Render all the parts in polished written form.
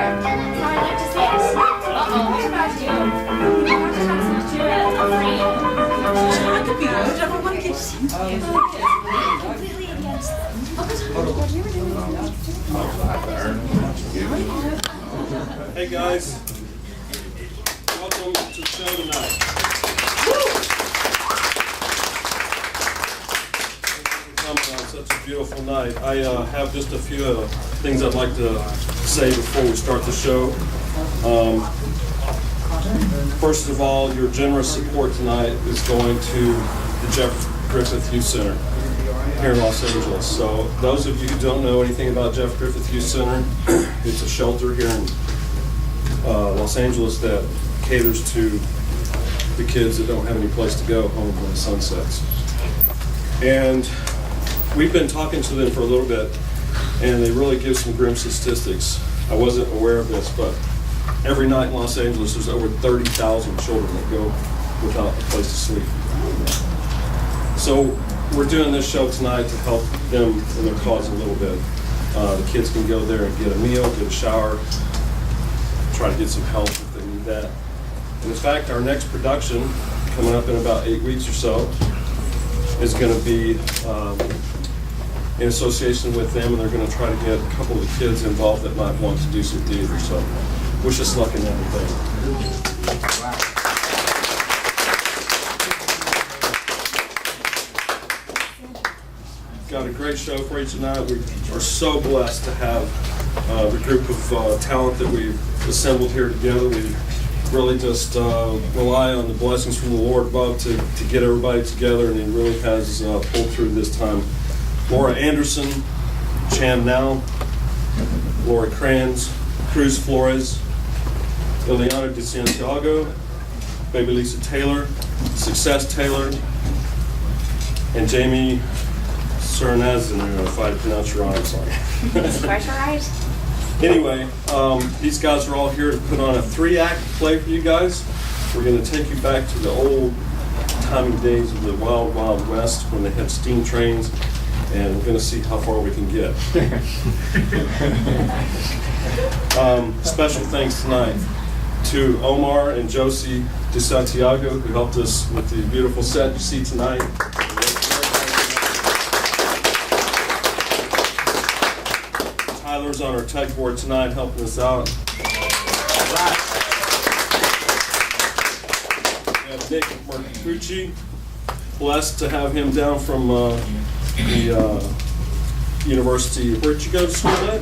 Hey guys, welcome to the show tonight. Coming on such a beautiful night. I have just a few things I'd like to say before we start the show. First of all, your generous support tonight is going to the Jeff Griffith Youth Center here in Los Angeles. So those of you who don't know anything about Jeff Griffith Youth Center, it's a shelter here in Los Angeles that caters to the kids that don't have any place to go home when the sun sets. And we've been talking to them for a little bit, and they really give some grim statistics. I wasn't aware of this, but every night in Los Angeles there's over 30,000 children that go without a place to sleep. So we're doing this show tonight to help them in their cause a little bit. The kids can go there and get a meal, get a shower, try to get some help if they need that. And in fact, our next production, coming up in about 8 weeks or so, is going to be in association with them, and they're going to try to get a couple of the kids involved that might want to do some theater. So wish us luck in everything. Got a great show for you tonight. We are so blessed to have the group of talent that we've assembled here together. We really just rely on the blessings from the Lord above to get everybody together, and He really has pulled through this time. Laura Anderson, Chan Now, Laura Kranz, Cruz Flores, Ileana de Santiago, Baby Lisa Taylor, Success Taylor, and Jamie Surinazin, if I pronounce your name, I'm sorry. That's quite all right. Anyway, these guys are all here to put on a 3-act play for you guys. We're going to take you back to the old timing days of the Wild Wild West when they had steam trains, and we're going to see how far we can get. Special thanks tonight to Omar and Josie de Santiago, who helped us with the beautiful set you see tonight. Tyler's on our tech board tonight helping us out. We have Nick Marcucci. Blessed to have him down from the university. Where'd you go to school at?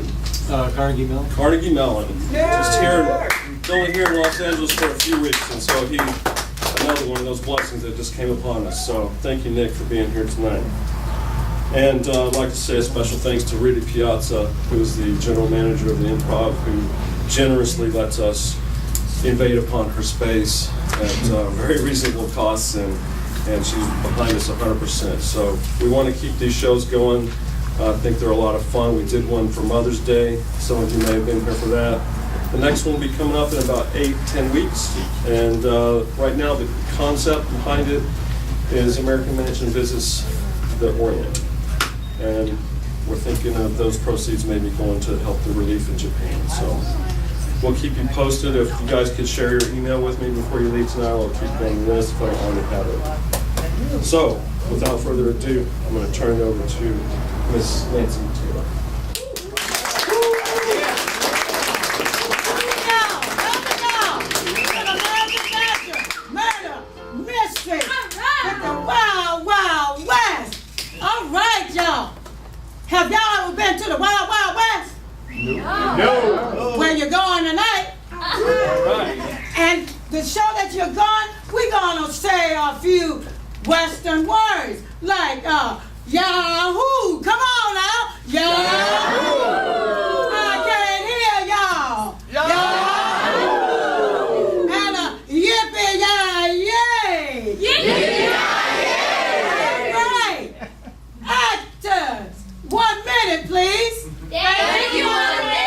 Carnegie Mellon. Carnegie Mellon. Just here, only here in Los Angeles for a few weeks, and so another one of those blessings that just came upon us. So thank you, Nick, for being here tonight. And I'd like to say a special thanks to Rita Piazza, who is the general manager of the Improv, who generously lets us invade upon her space at very reasonable costs, and she's behind us 100%. So we want to keep these shows going. I think they're a lot of fun. We did one for Mother's Day. Some of you may have been here for that. The next one will be coming up in about 8-10 weeks. And right now the concept behind it is American Mansion Visits the Orient. And we're thinking of those proceeds maybe going to help the relief in Japan. So we'll keep you posted. If you guys could share your email with me before you leave tonight, I'll keep going this if I already have it. So without further ado, I'm going to turn it over to Miss Nancy Taylor. Murder, mystery, with the Wild Wild West. All right, y'all. Have y'all ever been to the Wild Wild West? No. Where you going tonight? Right. And the show that you're going, we're gonna say a few Western words like Yahoo. Come on now, Yahoo. I can't hear y'all. Yahoo. And yippee yay. Yippee yay. Right. Actors, 1 minute, please. Thank you, 1 minute.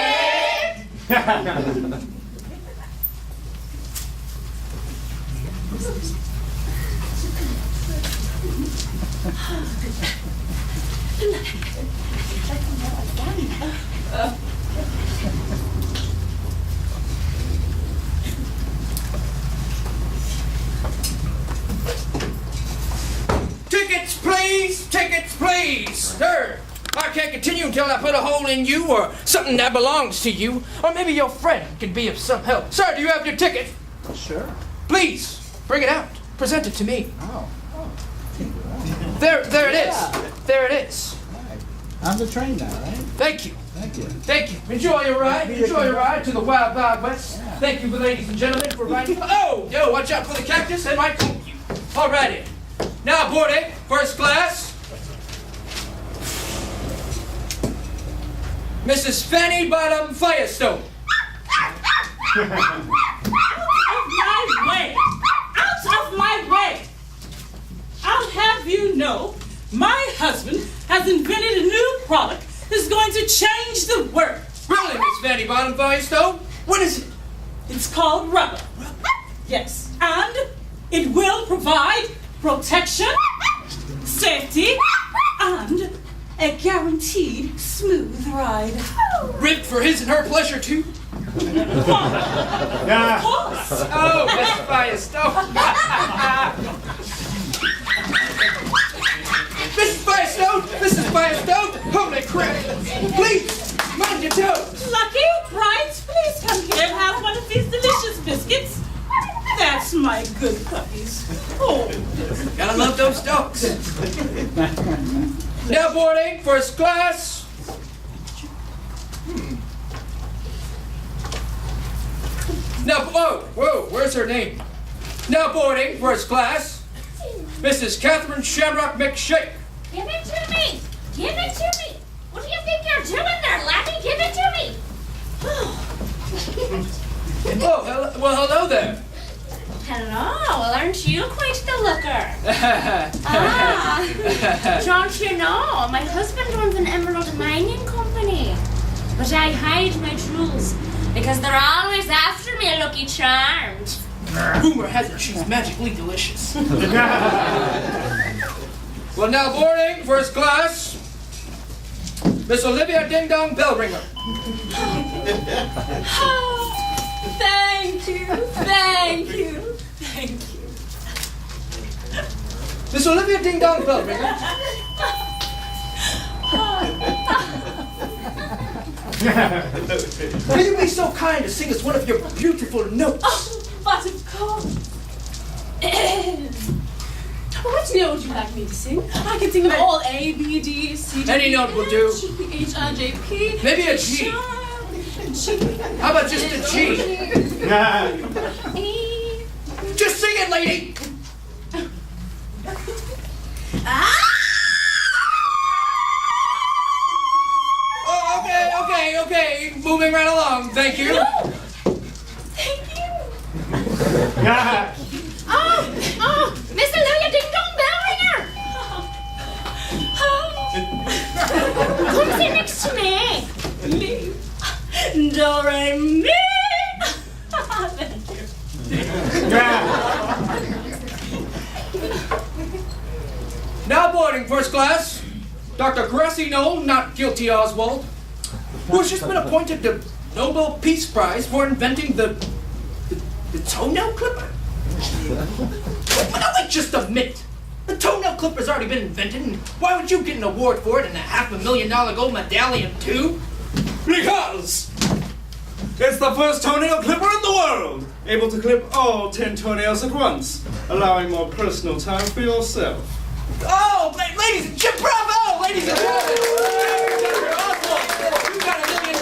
Please, sir, I can't continue until I put a hole in you or something that belongs to you. Or maybe your friend could be of some help. Sir, do you have your ticket? Sure. Please, bring it out. Present it to me. Oh. There it is. There it is. Right. On the train now, right? Thank you. Thank you. Thank you. Enjoy your ride. Enjoy your ride to the Wild Wild West. Yeah. Thank you, ladies and gentlemen, for riding. Oh, yo, watch out for the cactus. They might poke you. All righty. Now boarding, first class. Mrs. Fanny Bottom Firestone. Out of my way! Out of my way! I'll have you know, my husband has invented a new product that's going to change the world. Really, Miss Fanny Bottom Firestone? What is it? It's called rubber. Yes, and it will provide protection, safety, and a guaranteed smooth ride. Ribbed for his and her pleasure, too? Of course. Oh, Miss Firestone. Mrs. Firestone! Mrs. Firestone! Holy crap! Please, mind your toes! Lucky, right? Please come here and have one of these delicious biscuits. That's my good puppies. Oh, Gotta love those dogs. Now boarding, first class. Now, whoa, where's her name? Now boarding, first class. Mrs. Katherine Shamrock McShake. Give it to me! Give it to me! What do you think you're doing there, laddie? Give it to me! Oh, hello there. Hello, well, aren't you quite the looker? Don't you know? My husband owns an emerald mining company. But I hide my jewels because they're always after me, Lucky Charmed. Rumor has it she's magically delicious. Well, now boarding, first class. Miss Olivia Ding Dong Bellringer. Oh, thank you, thank you, thank you. Miss Olivia Ding Dong Bellringer. Will you be so kind to sing us one of your beautiful notes? Oh, but of course. What note would you like me to sing? I can sing all A, B, D, C, D, Any note will do. H, I, J, P. Maybe a G. G. How about just a G? E. Just sing it, lady. Oh, okay. Moving right along. Thank you. Thank you. Oh, Miss Olivia Ding Dong Bellringer! Come sit next to me. Do, re, mi. Now boarding, first class. Dr. Grassy Knoll, not guilty Oswald, who has just been appointed the Nobel Peace Prize for inventing the toenail clipper. Wait just a minute. The toenail clipper's already been invented, and why would you get an award for it and a $500,000 gold medallion too? Because it's the first toenail clipper in the world, able to clip all 10 toenails at once, allowing more personal time for yourself. Oh, ladies and gentlemen, bravo, ladies and gentlemen! Dr. Oswald, you got $1 million.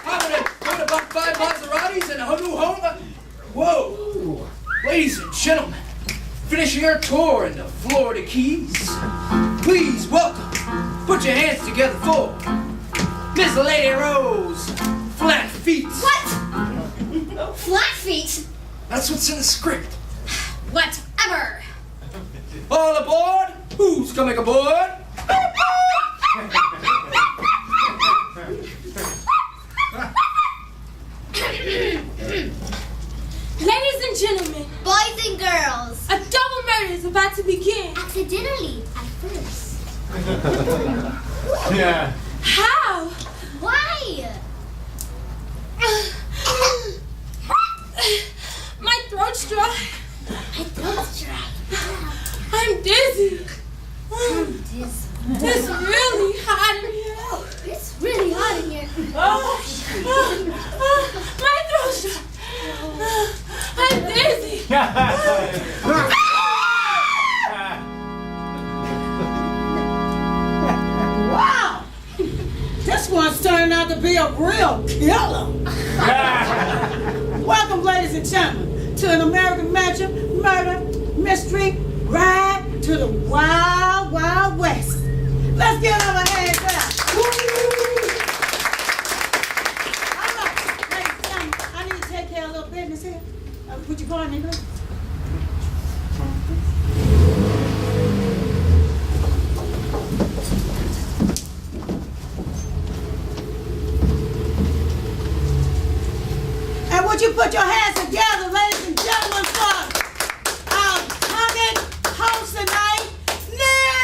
I'm gonna buy 5 Maseratis and a new home. Whoa, ladies and gentlemen, finishing our tour in the Florida Keys. Please welcome. Put your hands together for Miss Lady Rose Flat Feet. What? Flat feet? That's what's in the script. Whatever. All aboard? Who's coming aboard? Ladies and gentlemen, Boys and girls. a double murder is about to begin. Accidentally, at first. Yeah. How? Why? My throat's dry. My throat's dry. I'm dizzy. This This really go kill him. Welcome, ladies and gentlemen, to an American mansion murder mystery ride to the Wild Wild West. Let's give them a hand clap. All right, ladies and gentlemen, I need to take care of a little business here. Would you go in, English? And would you put your hands together, ladies and gentlemen, for our coming host tonight, Nick!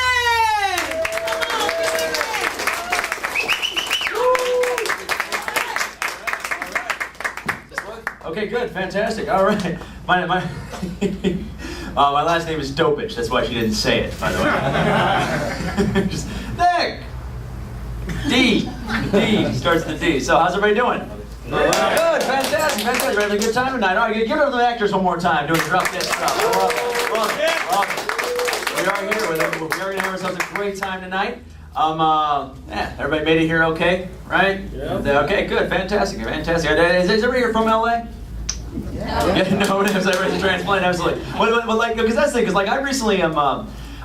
Come on, Nick! Okay, good, fantastic. All right. My last name is Dopage. That's why she didn't say it, by the way. Just, Nick! D. Starts with the D. So, how's everybody doing? Good, fantastic. We're having a good time tonight. All right, give it up to the actors one more time doing the drop dead stuff. Love it. We are here. We're going to have ourselves a great time tonight. Everybody made it here okay, right? Yeah. Okay, good, fantastic. Is everybody here from LA? Yeah, no, everybody's a transplant, absolutely. Well, like, because that's the thing, because like I recently am.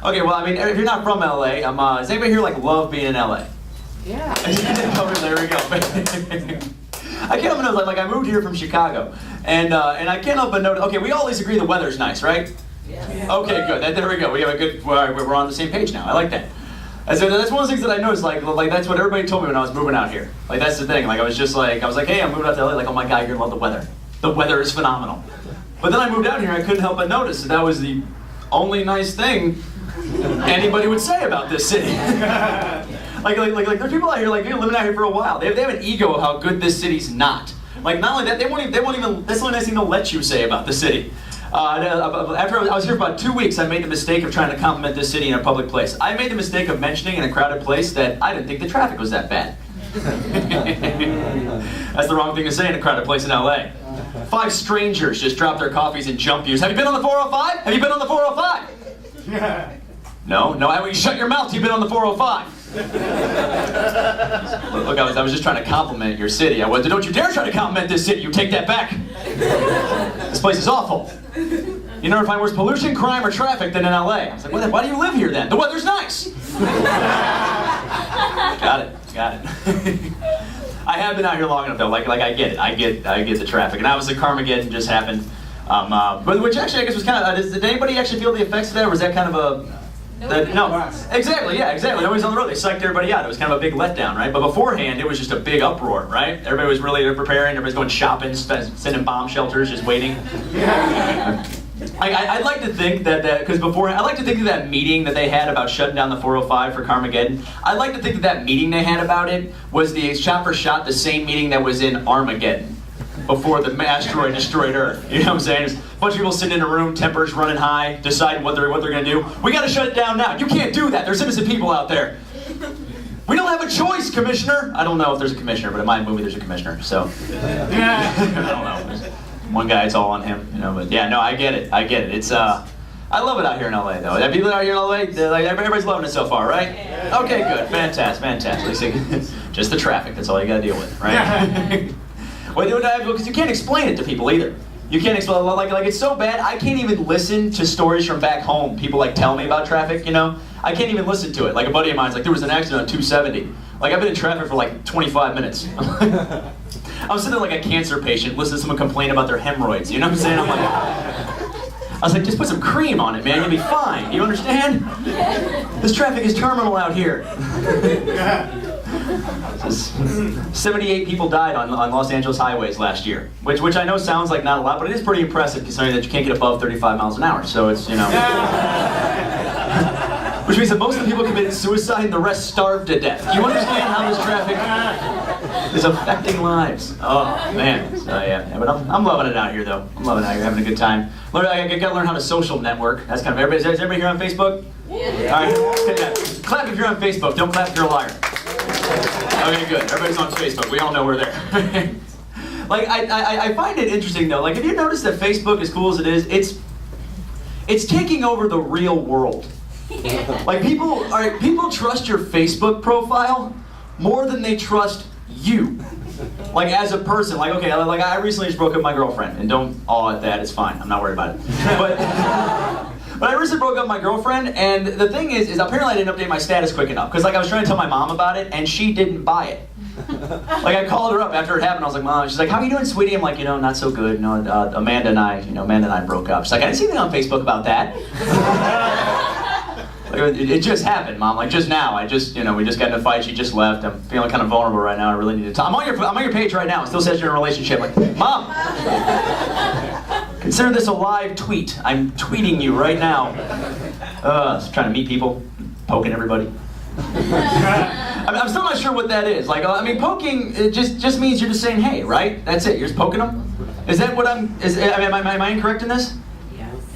Okay, well, I mean, if you're not from LA, does anybody here like love being in LA? Yeah. There we go. I can't help but notice, like I moved here from Chicago, and I can't help but notice. Okay, we all at least agree the weather's nice, right? Yeah. Okay, good. There we go. We have a good. We're on the same page now. I like that. And so that's one of the things that I noticed. Like that's what everybody told me when I was moving out here. Like that's the thing. Like I was like, hey, I'm moving out to LA. Like, oh my God, you're gonna love the weather. The weather is phenomenal. But then I moved out here, and I couldn't help but notice that was the only nice thing anybody would say about this city. Like there's people out here like living out here for a while. They have an ego of how good this city's not. Like not only that, they won't even. That's the only nice thing they'll let you say about the city. After I was here for about 2 weeks, I made the mistake of trying to compliment this city in a public place. I made the mistake of mentioning in a crowded place that I didn't think the traffic was that bad. That's the wrong thing to say in a crowded place in LA. 5 strangers just dropped their coffees and jump you. Have you been on the 405? Have you been on the 405? No. You shut your mouth. You've been on the 405. Look, I was just trying to compliment your city. Don't you dare try to compliment this city. You take that back. This place is awful. You never find worse pollution, crime, or traffic than in LA. I was like, why do you live here then? The weather's nice. Got it. I have been out here long enough though. Like I get it. I get the traffic, and obviously Carmageddon just happened. But which actually I guess was kind of. Did anybody actually feel the effects of that, or was that kind of a? No, exactly. Nobody's on the road. They psyched everybody out. It was kind of a big letdown, right? But beforehand, it was just a big uproar, right? Everybody was really preparing. Everybody's going shopping, sending bomb shelters, just waiting. I'd like to think that because beforehand, I'd like to think that meeting that they had about shutting down the 405 for Carmageddon. I'd like to think that meeting they had about it was the shot for shot the same meeting that was in Armageddon. Before the asteroid destroyed Earth. You know what I'm saying? There's a bunch of people sitting in a room, tempers running high, deciding what they're going to do. We got to shut it down now. You can't do that. There's innocent people out there. We don't have a choice, Commissioner. I don't know if there's a commissioner, but in my movie there's a commissioner. So I don't know. There's one guy, it's all on him. You know, but yeah, no, I get it. It's I love it out here in LA though. Have people out here in LA? Like, everybody's loving it so far, right? Okay, good, fantastic. Just the traffic. That's all you got to deal with, right? Because you can't explain it to people either. You can't explain, like it's so bad, I can't even listen to stories from back home. People like tell me about traffic, you know? I can't even listen to it. Like a buddy of mine's like, there was an accident on 270. Like I've been in traffic for like 25 minutes. I was sitting there like a cancer patient, listening to someone complain about their hemorrhoids, you know what I'm saying? I was like, just put some cream on it, man, you'll be fine. You understand? This traffic is terminal out here. 78 people died on Los Angeles highways last year, which I know sounds like not a lot, but it is pretty impressive considering that you can't get above 35 miles an hour. So it's, you know, which means that most of the people committed suicide and the rest starved to death. Do you understand how this traffic is affecting lives? Oh man, so yeah, but I'm loving it out here though. I'm loving it out here, having a good time. I gotta learn how to social network. That's kind of is everybody here on Facebook? Yeah. All right, clap if you're on Facebook. Don't clap if you're a liar. Okay, good. Everybody's on Facebook. We all know we're there. Like, I find it interesting though. Like, have you noticed that Facebook, as cool as it is, it's taking over the real world. Like, people trust your Facebook profile more than they trust you. Like as a person, like okay, like I recently just broke up with my girlfriend, and don't awe at that, it's fine, I'm not worried about it. But I recently broke up with my girlfriend, and the thing is apparently I didn't update my status quick enough, because like I was trying to tell my mom about it, and she didn't buy it. Like I called her up after it happened, I was like, Mom, she's like, how are you doing, sweetie? I'm like, not so good, Amanda and I broke up. She's like, I didn't see anything on Facebook about that. Like, it just happened, Mom. Like just now, we just got in a fight. She just left. I'm feeling kind of vulnerable right now. I really need to talk. I'm on your page right now. It still says you're in a relationship. Like, Mom, consider this a live tweet. I'm tweeting you right now. Just trying to meet people, poking everybody. I'm still not sure what that is. Like, I mean, poking it just means you're just saying hey, right? That's it. You're just poking them. Is that what am I incorrect in this?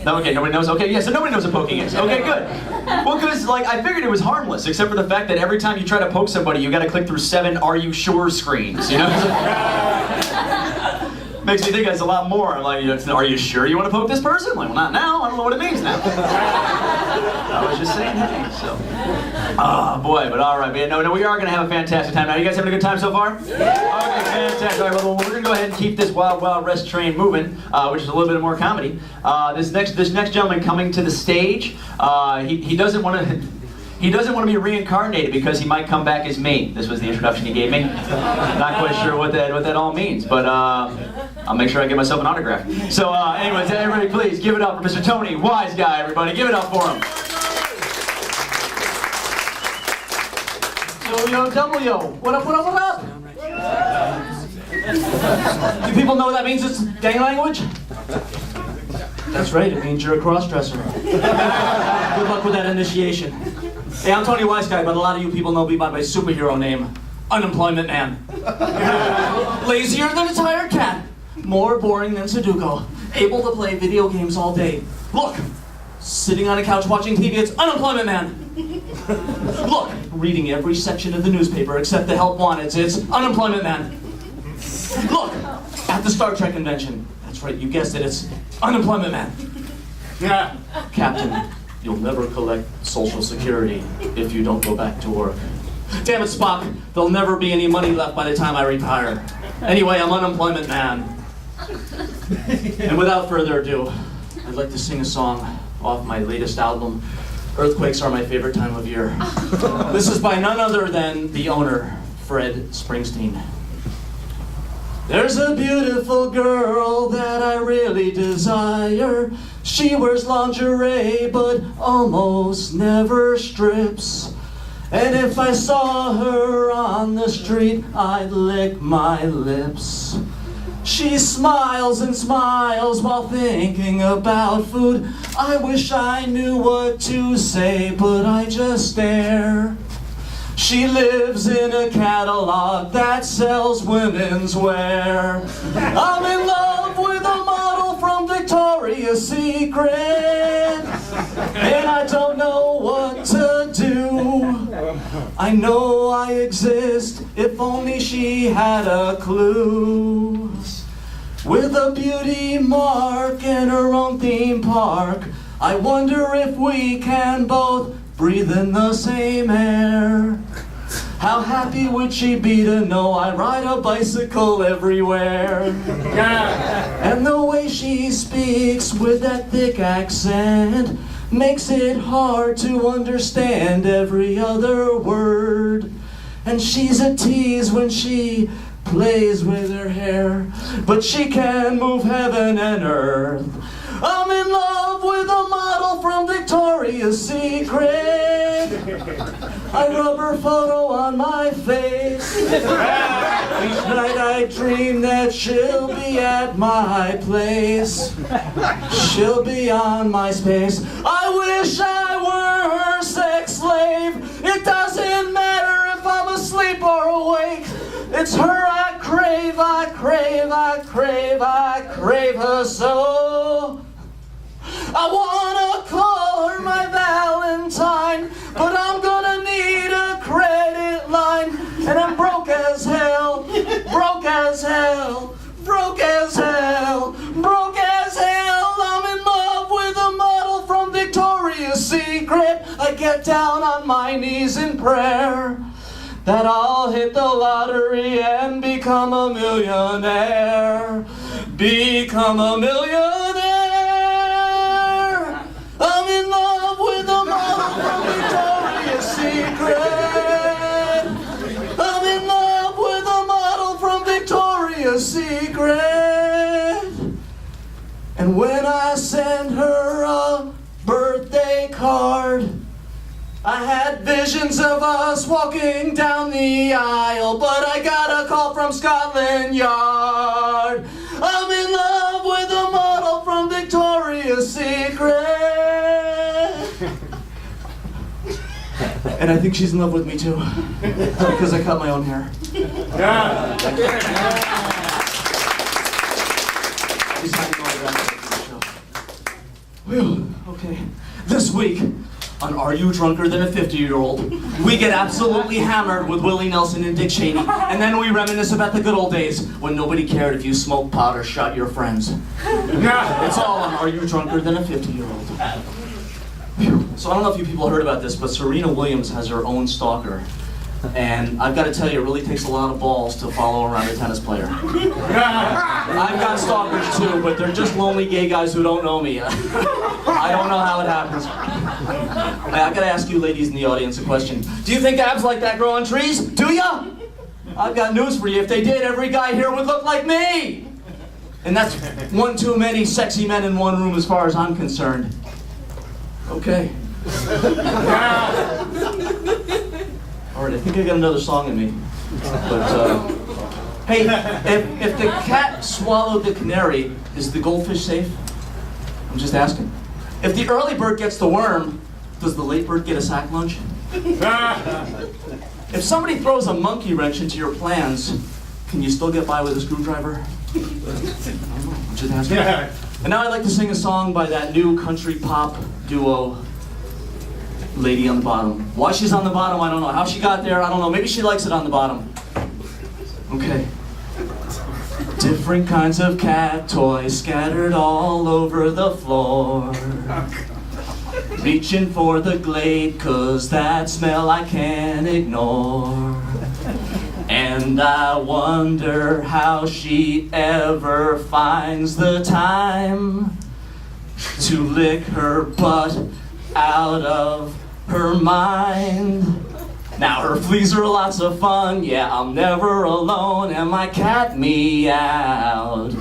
No, okay, nobody knows? Okay, yeah, so nobody knows what poking is. Okay, good. Well, because, like, I figured it was harmless, except for the fact that every time you try to poke somebody, you gotta click through 7 "Are you sure" screens, Makes me think that's a lot more. I'm like, are you sure you want to poke this person? I'm like, well, not now. I don't know what it means now. I was just saying hey, so. Oh, boy, but all right, man. No, we are gonna have a fantastic time. Now, you guys having a good time so far? Yeah. Okay, fantastic. All right, well, we're gonna go ahead and keep this Wild Wild West train moving, which is a little bit more comedy. This next gentleman coming to the stage, he doesn't want to be reincarnated because he might come back as me. This was the introduction he gave me. Not quite sure what that all means, but I'll make sure I get myself an autograph. So, anyways, everybody, please give it up for Mr. Tony Wise Guy. Everybody, give it up for him. Yo, W, what up, what up, what up? Do people know what that means? It's gang language? That's right, it means you're a cross-dresser. Good luck with that initiation. Hey, I'm Tony Wise Guy, but a lot of you people know me by my superhero name, Unemployment Man. Lazier than a tired cat, more boring than Sudoku, able to play video games all day. Look, sitting on a couch watching TV, it's Unemployment Man. Look, reading every section of the newspaper except the help wanted, it's Unemployment Man. Look, at the Star Trek convention, that's right, you guessed it, it's Unemployment Man. Yeah, Captain, you'll never collect Social Security if you don't go back to work. Damn it, Spock, there'll never be any money left by the time I retire. Anyway, I'm Unemployment Man. And without further ado, I'd like to sing a song off my latest album, Earthquakes Are My Favorite Time of Year. This is by none other than the owner, Fred Springsteen. There's a beautiful girl that I really desire. She wears lingerie but almost never strips. And if I saw her on the street, I'd lick my lips. She smiles and smiles while thinking about food. I wish I knew what to say, but I just stare. She lives in a catalog that sells women's wear. I'm in love with a model from Victoria's Secret, and I don't know what to do. I know I exist, if only she had a clue. With a beauty mark and her own theme park, I wonder if we can both breathe in the same air. How happy would she be to know I ride a bicycle everywhere? And the way she speaks with that thick accent makes it hard to understand every other word. And she's a tease when she plays with her hair, but she can move heaven and earth. I'm in love with a model from Victoria's Secret. I rub her photo on my face. Each night I dream that she'll be at my place. She'll be on my space. I wish I were her sex slave. It doesn't matter if I'm asleep or awake. It's her I crave, I crave, I crave, I crave her so. I wanna call her my Valentine, but I'm gonna need a credit line. And I'm broke as hell, broke as hell, broke as hell, broke as hell. I'm in love with a model from Victoria's Secret. I get down on my knees in prayer. that I'll hit the lottery and become a millionaire. Become a millionaire. I'm in love with a model from Victoria's Secret. I'm in love with a model from Victoria's Secret. And when I send her a birthday card, I had visions of us walking down the aisle, but I got a call from Scotland Yard. I'm in love with a model from Victoria's Secret. And I think she's in love with me too, because I cut my own hair. Whew, okay. This week, on Are You Drunker Than a 50-Year-Old, we get absolutely hammered with Willie Nelson and Dick Cheney, and then we reminisce about the good old days when nobody cared if you smoked pot or shot your friends. It's all on Are You Drunker Than a 50-Year-Old. So I don't know if you people heard about this, but Serena Williams has her own stalker. And I've got to tell you, it really takes a lot of balls to follow around a tennis player. I've got stalkers too, but they're just lonely gay guys who don't know me. I don't know how it happens. I gotta ask you ladies in the audience a question. Do you think abs like that grow on trees? Do ya? I've got news for you. If they did, every guy here would look like me. And that's one too many sexy men in one room as far as I'm concerned. Okay. All right, I think I got another song in me. But, hey, if the cat swallowed the canary, is the goldfish safe? I'm just asking. If the early bird gets the worm, does the late bird get a sack lunch? If somebody throws a monkey wrench into your plans, can you still get by with a screwdriver? I don't know, I'm just asking. And now I'd like to sing a song by that new country pop duo, Lady on the Bottom. Why she's on the bottom, I don't know. How she got there, I don't know. Maybe she likes it on the bottom. Okay. Different kinds of cat toys scattered all over the floor. Reaching for the Glade, 'cause that smell I can't ignore. And I wonder how she ever finds the time to lick her butt out of her mind. Now her fleas are lots of fun, yeah, I'm never alone, and my cat meowed.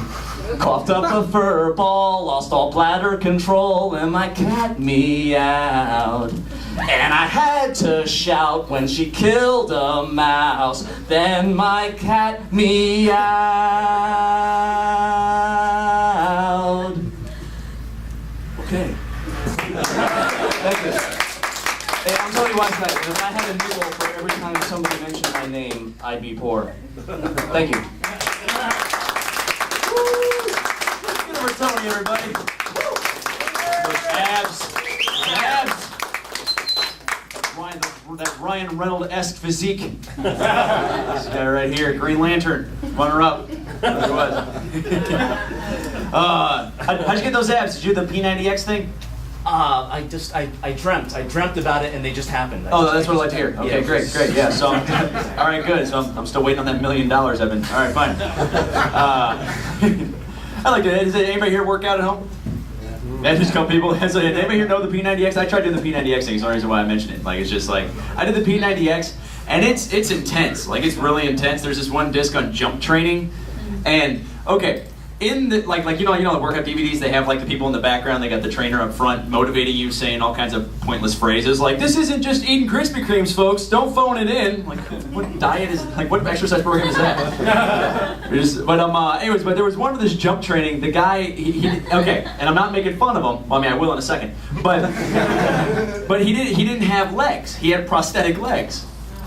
Coughed up a fur ball, lost all bladder control, and my cat meowed. And I had to shout when she killed a mouse, then my cat meowed. Okay. Thank you. Hey, I'm telling you why tonight. If I had a nickel for every time somebody mentioned my name, I'd be poor. Thank you. Give it for Tony, everybody. Those abs. Abs. That Ryan Reynolds-esque physique. This guy right here, Green Lantern, runner-up. How'd you get those abs? Did you do the P90X thing? I dreamt about it and they just happened. That's what I like to hear. Okay, Yeah. great. Yeah, so, all right, good. So I'm still waiting on that $1 million I've been, all right, fine. I like to, does anybody here work out at home? Yeah, just a couple people. So, did anybody here know the P90X? I tried doing the P90X thing, so the reason why I mentioned it. Like, it's just like, I did the P90X, and it's intense. Like, it's really intense. There's this one disc on jump training, and, okay, in the, like the workout DVDs, they have like the people in the background, they got the trainer up front motivating you, saying all kinds of pointless phrases like, this isn't just eating Krispy Kremes, folks, don't phone it in. Like, what diet is, like, what exercise program is that? Anyways, but there was one with this jump training, the guy, he okay, and I'm not making fun of him, well, I mean, I will in a second, but he didn't have legs, he had prosthetic legs,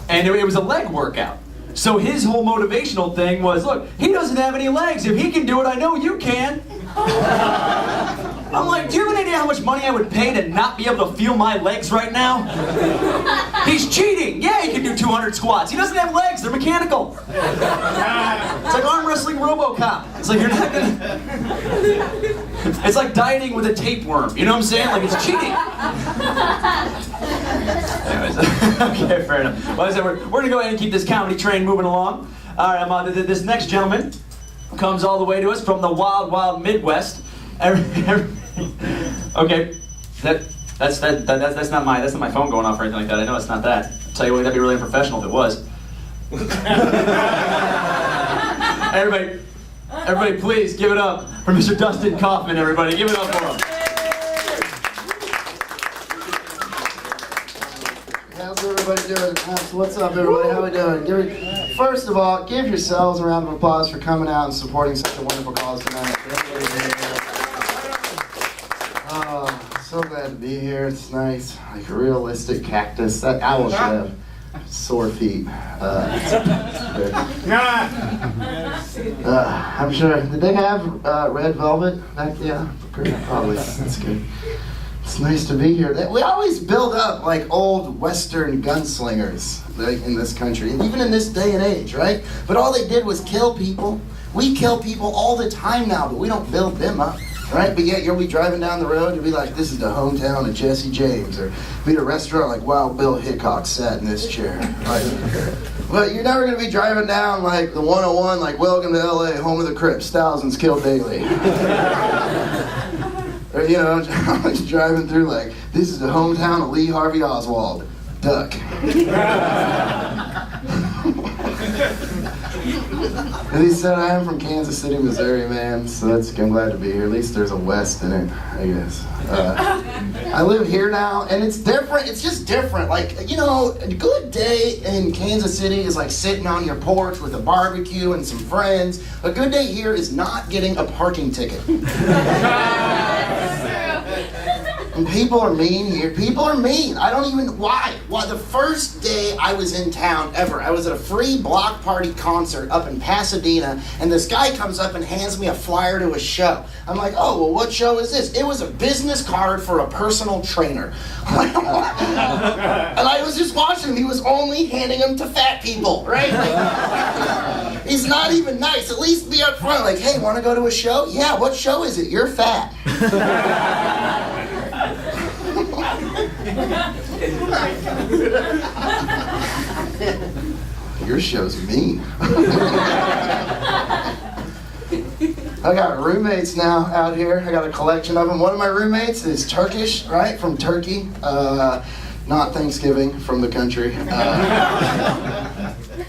and it was a leg workout. So his whole motivational thing was, look, he doesn't have any legs. If he can do it, I know you can. I'm like, do you have any idea how much money I would pay to not be able to feel my legs right now? He's cheating. Yeah, he can do 200 squats. He doesn't have legs. They're mechanical. It's like arm wrestling RoboCop. It's like you're not gonna... It's like dieting with a tapeworm. You know what I'm saying? Like, it's cheating. Anyways, okay, fair enough. Well, as I said, we're going to go ahead and keep this comedy train moving along. All right, this next gentleman comes all the way to us from the wild, wild Midwest. Okay, that's not my phone going off or anything like that. I know it's not that. I'll tell you what, that'd be really unprofessional if it was. Everybody, please give it up for Mr. Dustin Kaufman. Everybody, give it up for him. How's everybody doing? What's up, everybody? How we doing? First of all, give yourselves a round of applause for coming out and supporting such a wonderful cause tonight. Oh, so glad to be here. It's nice, like a realistic cactus. That owl should have sore feet. I'm sure. Did they have red velvet back? Yeah, probably. That's good. It's nice to be here. We always build up like old Western gunslingers in this country, and even in this day and age, right? But all they did was kill people. We kill people all the time now, but we don't build them up, right? But yet you'll be driving down the road, you'll be like, this is the hometown of Jesse James, or be at a restaurant like, wow, Bill Hickok sat in this chair, right? But you're never gonna be driving down like the 101, like, welcome to LA, home of the Crips, thousands killed daily. Or, you know, driving through like, this is the hometown of Lee Harvey Oswald. Duck. At least said I am from Kansas City, Missouri, man. So I'm glad to be here. At least there's a West in it, I guess. I live here now, and it's different. It's just different. Like, you know, a good day in Kansas City is like sitting on your porch with a barbecue and some friends. A good day here is not getting a parking ticket. And people are mean here. People are mean. I don't even, why? Why, the first day I was in town ever, I was at a free block party concert up in Pasadena, and this guy comes up and hands me a flyer to a show. I'm like, oh, well, what show is this? It was a business card for a personal trainer. And I was just watching him. He was only handing them to fat people, right? Like, he's not even nice. At least be up front. Like, hey, want to go to a show? Yeah, what show is it? You're fat. Your show's mean. I got roommates now out here. I got a collection of them. One of my roommates is Turkish, right? From Turkey. Not Thanksgiving, from the country.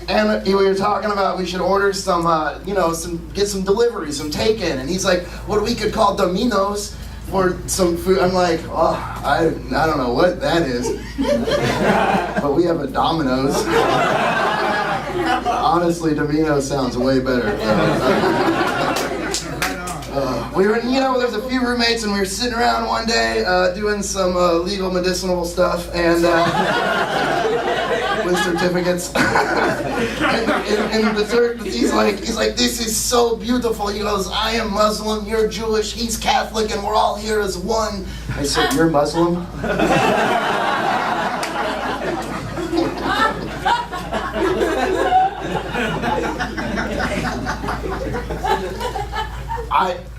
And we were talking about we should order some, get some delivery, some take-in. And he's like, what we could call Domino's for some food. I'm like, oh, I don't know what that is. But we have a Domino's. Honestly, Domino's sounds way better. We were, there's a few roommates, and we were sitting around one day doing some legal medicinal stuff, and with certificates. and he's like, this is so beautiful. He goes, I am Muslim, you're Jewish, he's Catholic, and we're all here as one. I said, you're Muslim?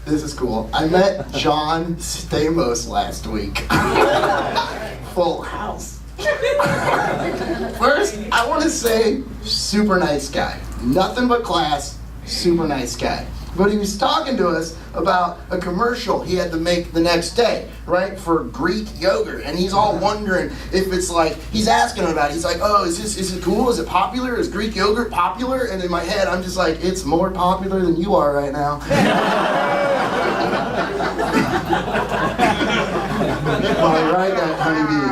This is cool. I met John Stamos last week. Full house. First, I want to say, super nice guy. Nothing but class, super nice guy. But he was talking to us about a commercial he had to make the next day, right, for Greek yogurt. And he's all wondering if it's like, he's asking about it. He's like, oh, is it cool? Is it popular? Is Greek yogurt popular? And in my head, I'm just like, it's more popular than you are right now. Well, right, that honeybee.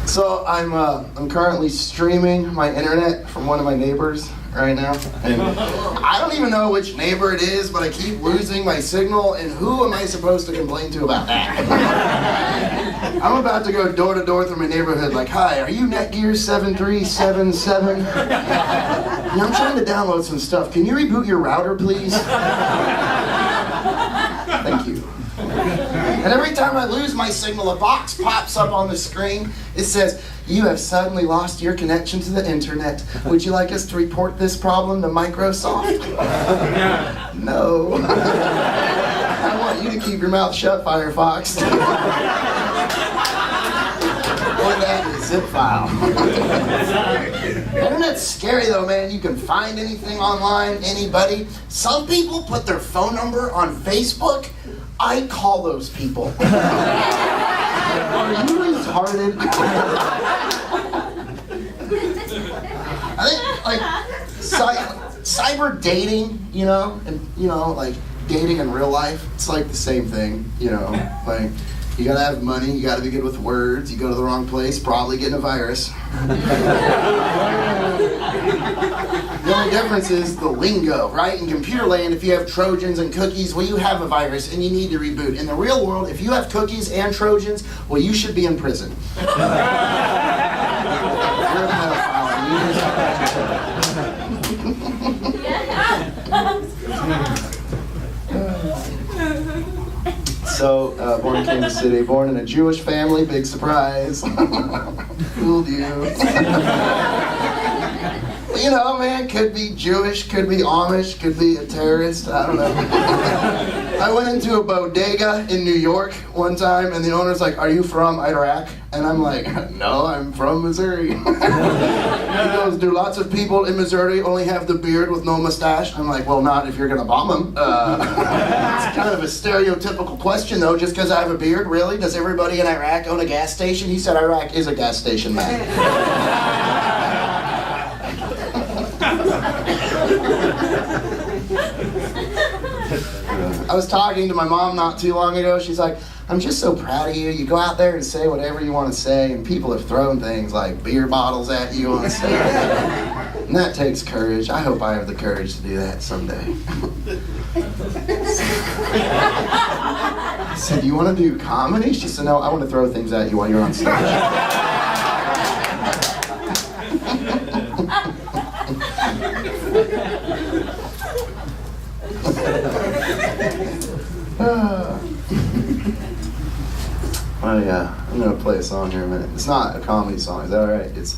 So I'm currently streaming my internet from one of my neighbors right now, and I don't even know which neighbor it is, but I keep losing my signal, and who am I supposed to complain to about that? I'm about to go door to door through my neighborhood like, hi, are you Netgear 7377? Yeah, I'm trying to download some stuff. Can you reboot your router, please? Thank you. And every time I lose my signal, a box pops up on the screen. It says, you have suddenly lost your connection to the internet. Would you like us to report this problem to Microsoft? No. I want you to keep your mouth shut, Firefox. Or that zip file. Internet's scary though, man. You can find anything online, anybody. Some people put their phone number on Facebook. I call those people. Are you retarded? I think like cyber dating, you know, and like dating in real life, it's like the same thing, you know, like you gotta have money, you gotta be good with words, you go to the wrong place, probably getting a virus. The only difference is the lingo, right? In computer land, if you have Trojans and cookies, well, you have a virus and you need to reboot. In the real world, if you have cookies and Trojans, well, you should be in prison. You're a pedophile. So, born in Kansas City, born in a Jewish family, big surprise. Fooled you. You know, man, could be Jewish, could be Amish, could be a terrorist, I don't know. I went into a bodega in New York one time, and the owner's like, "Are you from Iraq?" And I'm like, "No, I'm from Missouri." He goes, "Do lots of people in Missouri only have the beard with no mustache?" I'm like, "Well, not if you're gonna bomb them." It's kind of a stereotypical question, though, just because I have a beard, really? Does everybody in Iraq own a gas station? He said Iraq is a gas station, man. I was talking to my mom not too long ago. She's like, "I'm just so proud of you. You go out there and say whatever you want to say, and people have thrown things like beer bottles at you on stage. And that takes courage. I hope I have the courage to do that someday." I said, "You want to do comedy?" She said, "No, I want to throw things at you while you're on stage." I'm gonna play a song here in a minute. It's not a comedy song, is that all right? It's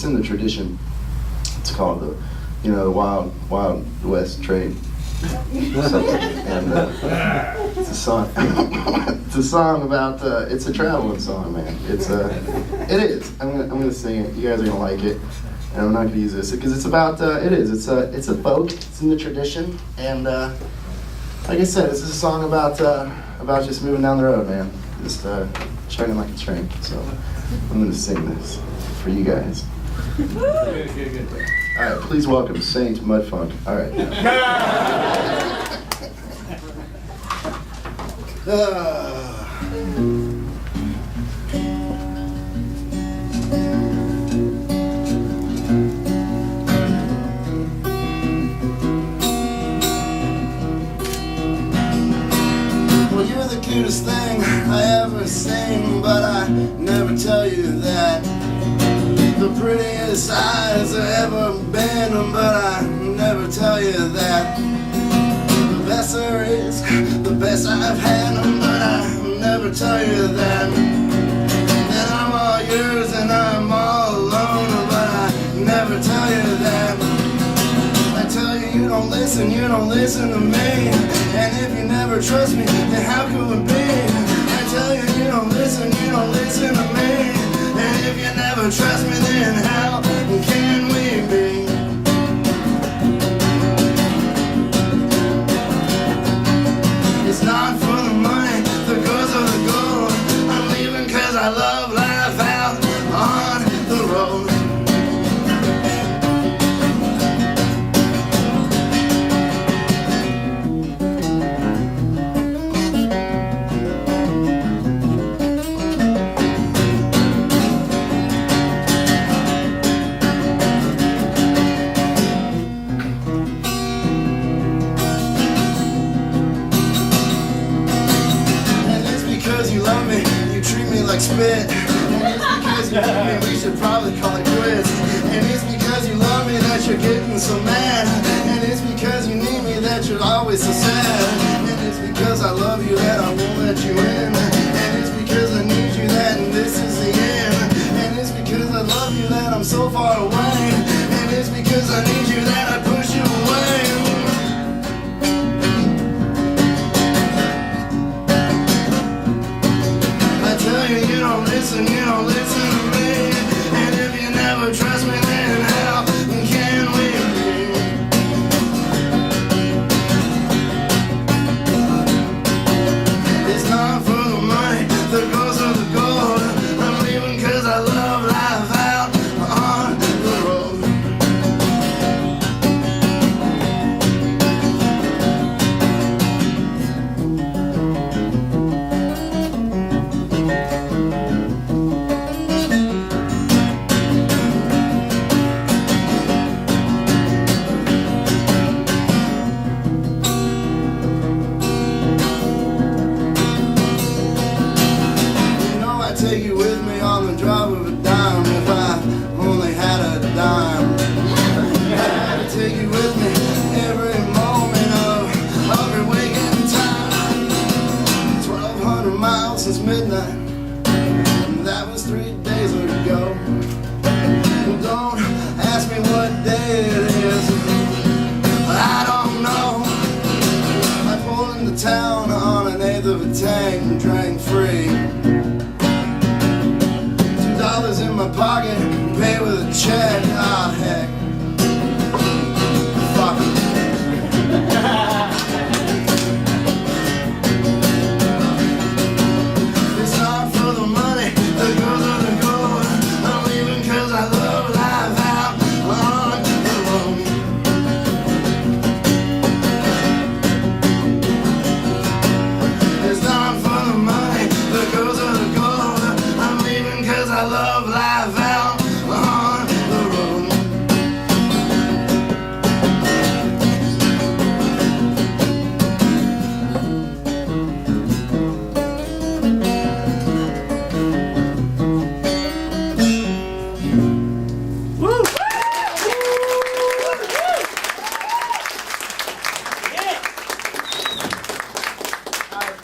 in the tradition. It's called the Wild West Trade. And it's a song. It's a song about. It's a traveling song, man. It is. I'm gonna sing it. You guys are gonna like it. And I'm not gonna use this because it's about. It's a folk. It's in the tradition, and like I said, this is a song about just moving down the road, man. Just chugging like a train. So I'm gonna sing this for you guys. All right, please welcome Saint Mudfunk. All right. Well, you're the cutest thing I ever seen, but I never tell you that. The prettiest eyes I've ever been, but I never tell you that. The best there is, the best I've had, but I never tell you that. That I'm all yours and I'm all alone, but I never tell you that. I tell you, you don't listen to me. And if you never trust me, then how could it be? I tell you, you don't listen to me. And if you never trust me, then how can we be? It's not for the money, the goods or the gold. I'm leaving 'cause I love life out on the road. Like spit, and it's because you love me, we should probably call it quits. And it's because you love me that you're getting so mad. And it's because you need me that you're always so sad. And it's because I love you that I won't let you in. And it's because I need you that and this is the end. And it's because I love you that I'm so far away. And it's because I need you that I push you away. be with me every moment of every waking time. 1,200 miles since midnight. That was 3 days ago. Well, don't ask me what day it is. I don't know. I pulled into town on an eighth of a tank and drank free. $2 in my pocket, pay with a check. Ah, heck. Fuck it. It's not for the money, the girls are the gold. I'm leaving 'cause I love life out on the road. It's not for the money, the girls are the gold. I'm leaving 'cause I love life out on the road.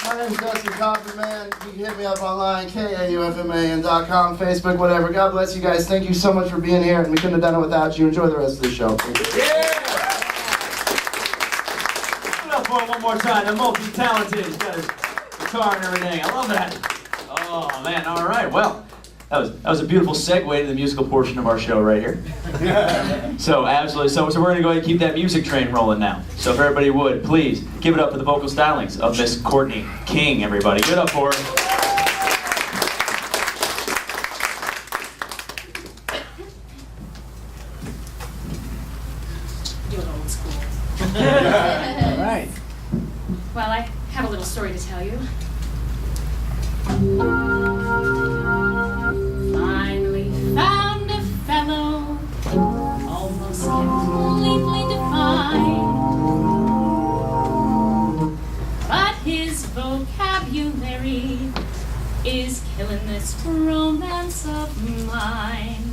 My name's Dustin Kaufman, man. You can hit me up online, kaufman.com, Facebook, whatever. God bless you guys. Thank you so much for being here, and we couldn't have done it without you. Enjoy the rest of the show. Thank you. Give it up for him one more time. The multi-talented. He's got his guitar and everything. I love that. Oh, man. All right. Well, that was a beautiful segue to the musical portion of our show right here. So, absolutely. So we're going to go ahead and keep that music train rolling now. So if everybody would, please give it up for the vocal stylings of Miss Courtney King, everybody. Give it up for her. Do it old school. All right. Well, I have a little story to tell you. Finally found a fellow, almost completely defined, but his vocabulary is killing this romance of mine.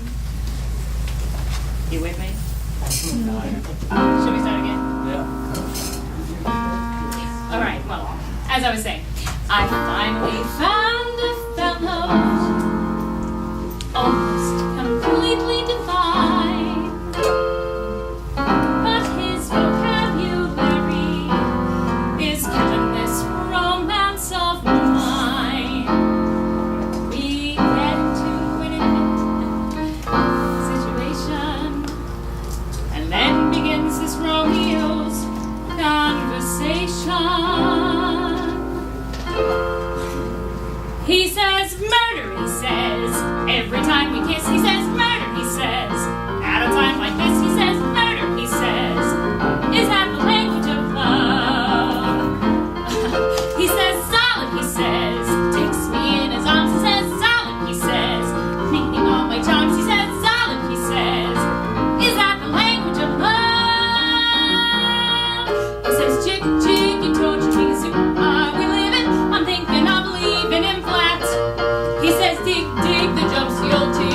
You with me? Should we start again? Yeah. All right, well, as I was saying, I finally found a fellow, almost completely divine, but his vocabulary is killing this romance of mine. We get into an intimate situation, and then begins this Romeo's conversation. He says murder, he says. Every time we kiss, he says murder, he says. At a time like this, he says murder, he says. Is that the language of love? He says solid, he says. Takes me in his arms, he says solid, he says. Meaning all my charms, he says solid, he says. Is that the language of love? He says chick, chick, you torture me, so are we living? I'm thinking of leaving him flat. He says dig, dig, the jumps, you'll take.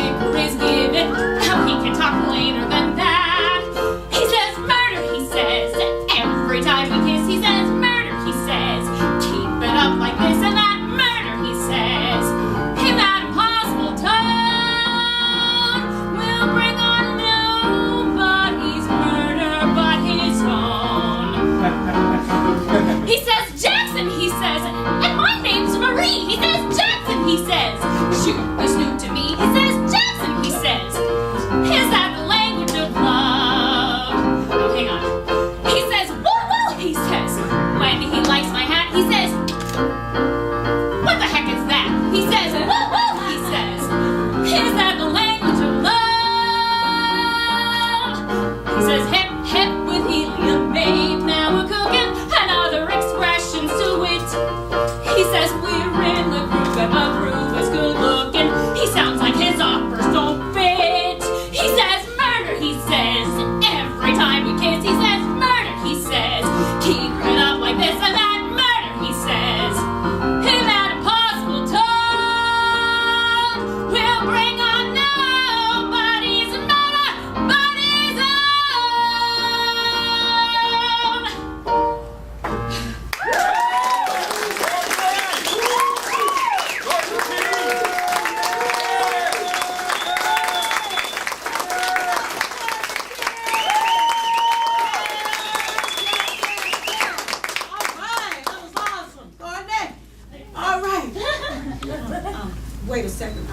second.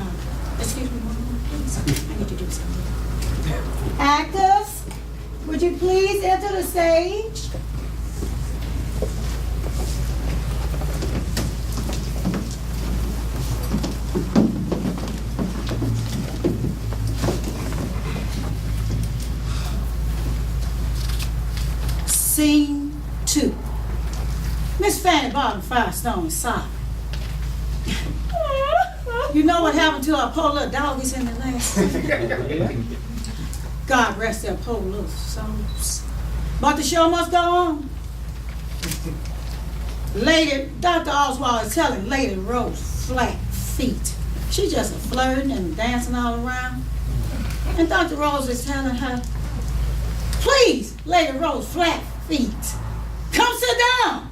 Excuse me, one moment, please. I need to do something. Actors, would you please enter the stage? Scene 2. Miss Fanny bought Firestone sobbing. You know what happened to our poor little doggies in the last? God rest their poor little souls. But the show must go on. Lady, Dr. Oswald is telling Lady Rose flat feet. She's just flirting and dancing all around. And Dr. Rose is telling her, please, Lady Rose, flat feet. Come sit down.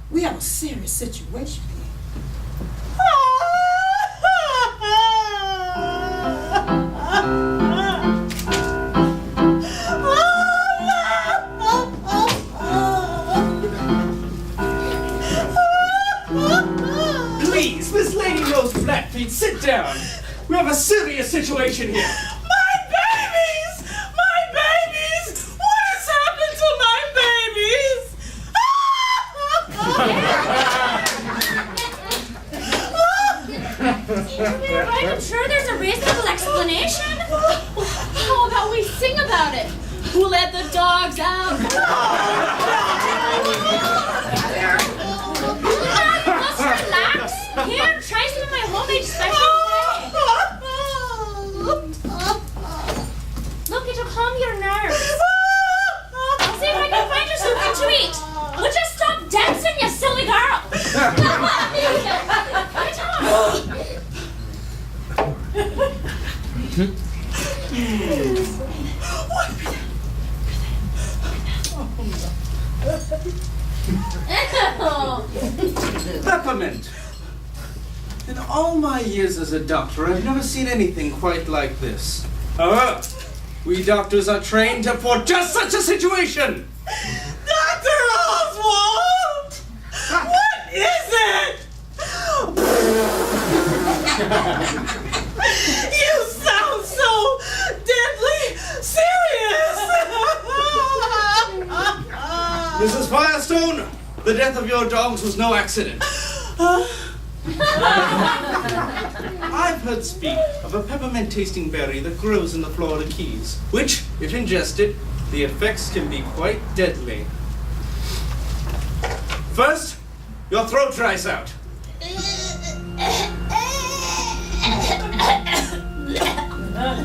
We have a serious situation here. Please, Miss Lady Rose Flatfeet, sit down. We have a serious situation here. My babies! My babies! What has happened to my babies? Seems to be right. I'm sure there's a reasonable explanation. How about we sing about it? We'll let the dogs out. Let's relax. Here, try some of my homemade special whey. Look, it'll calm your nerves. I'll see if I can find you something to eat. Would you stop dancing, you silly girl? Peppermint. In all my years as a doctor, I've never seen anything quite like this. However, we doctors are trained for just such a situation. Dr. Oswald! What is it? You sound so deadly serious! Mrs. Firestone, the death of your dogs was no accident. I've heard speak of a peppermint-tasting berry that grows in the Florida Keys, which, if ingested, the effects can be quite deadly. First, your throat dries out.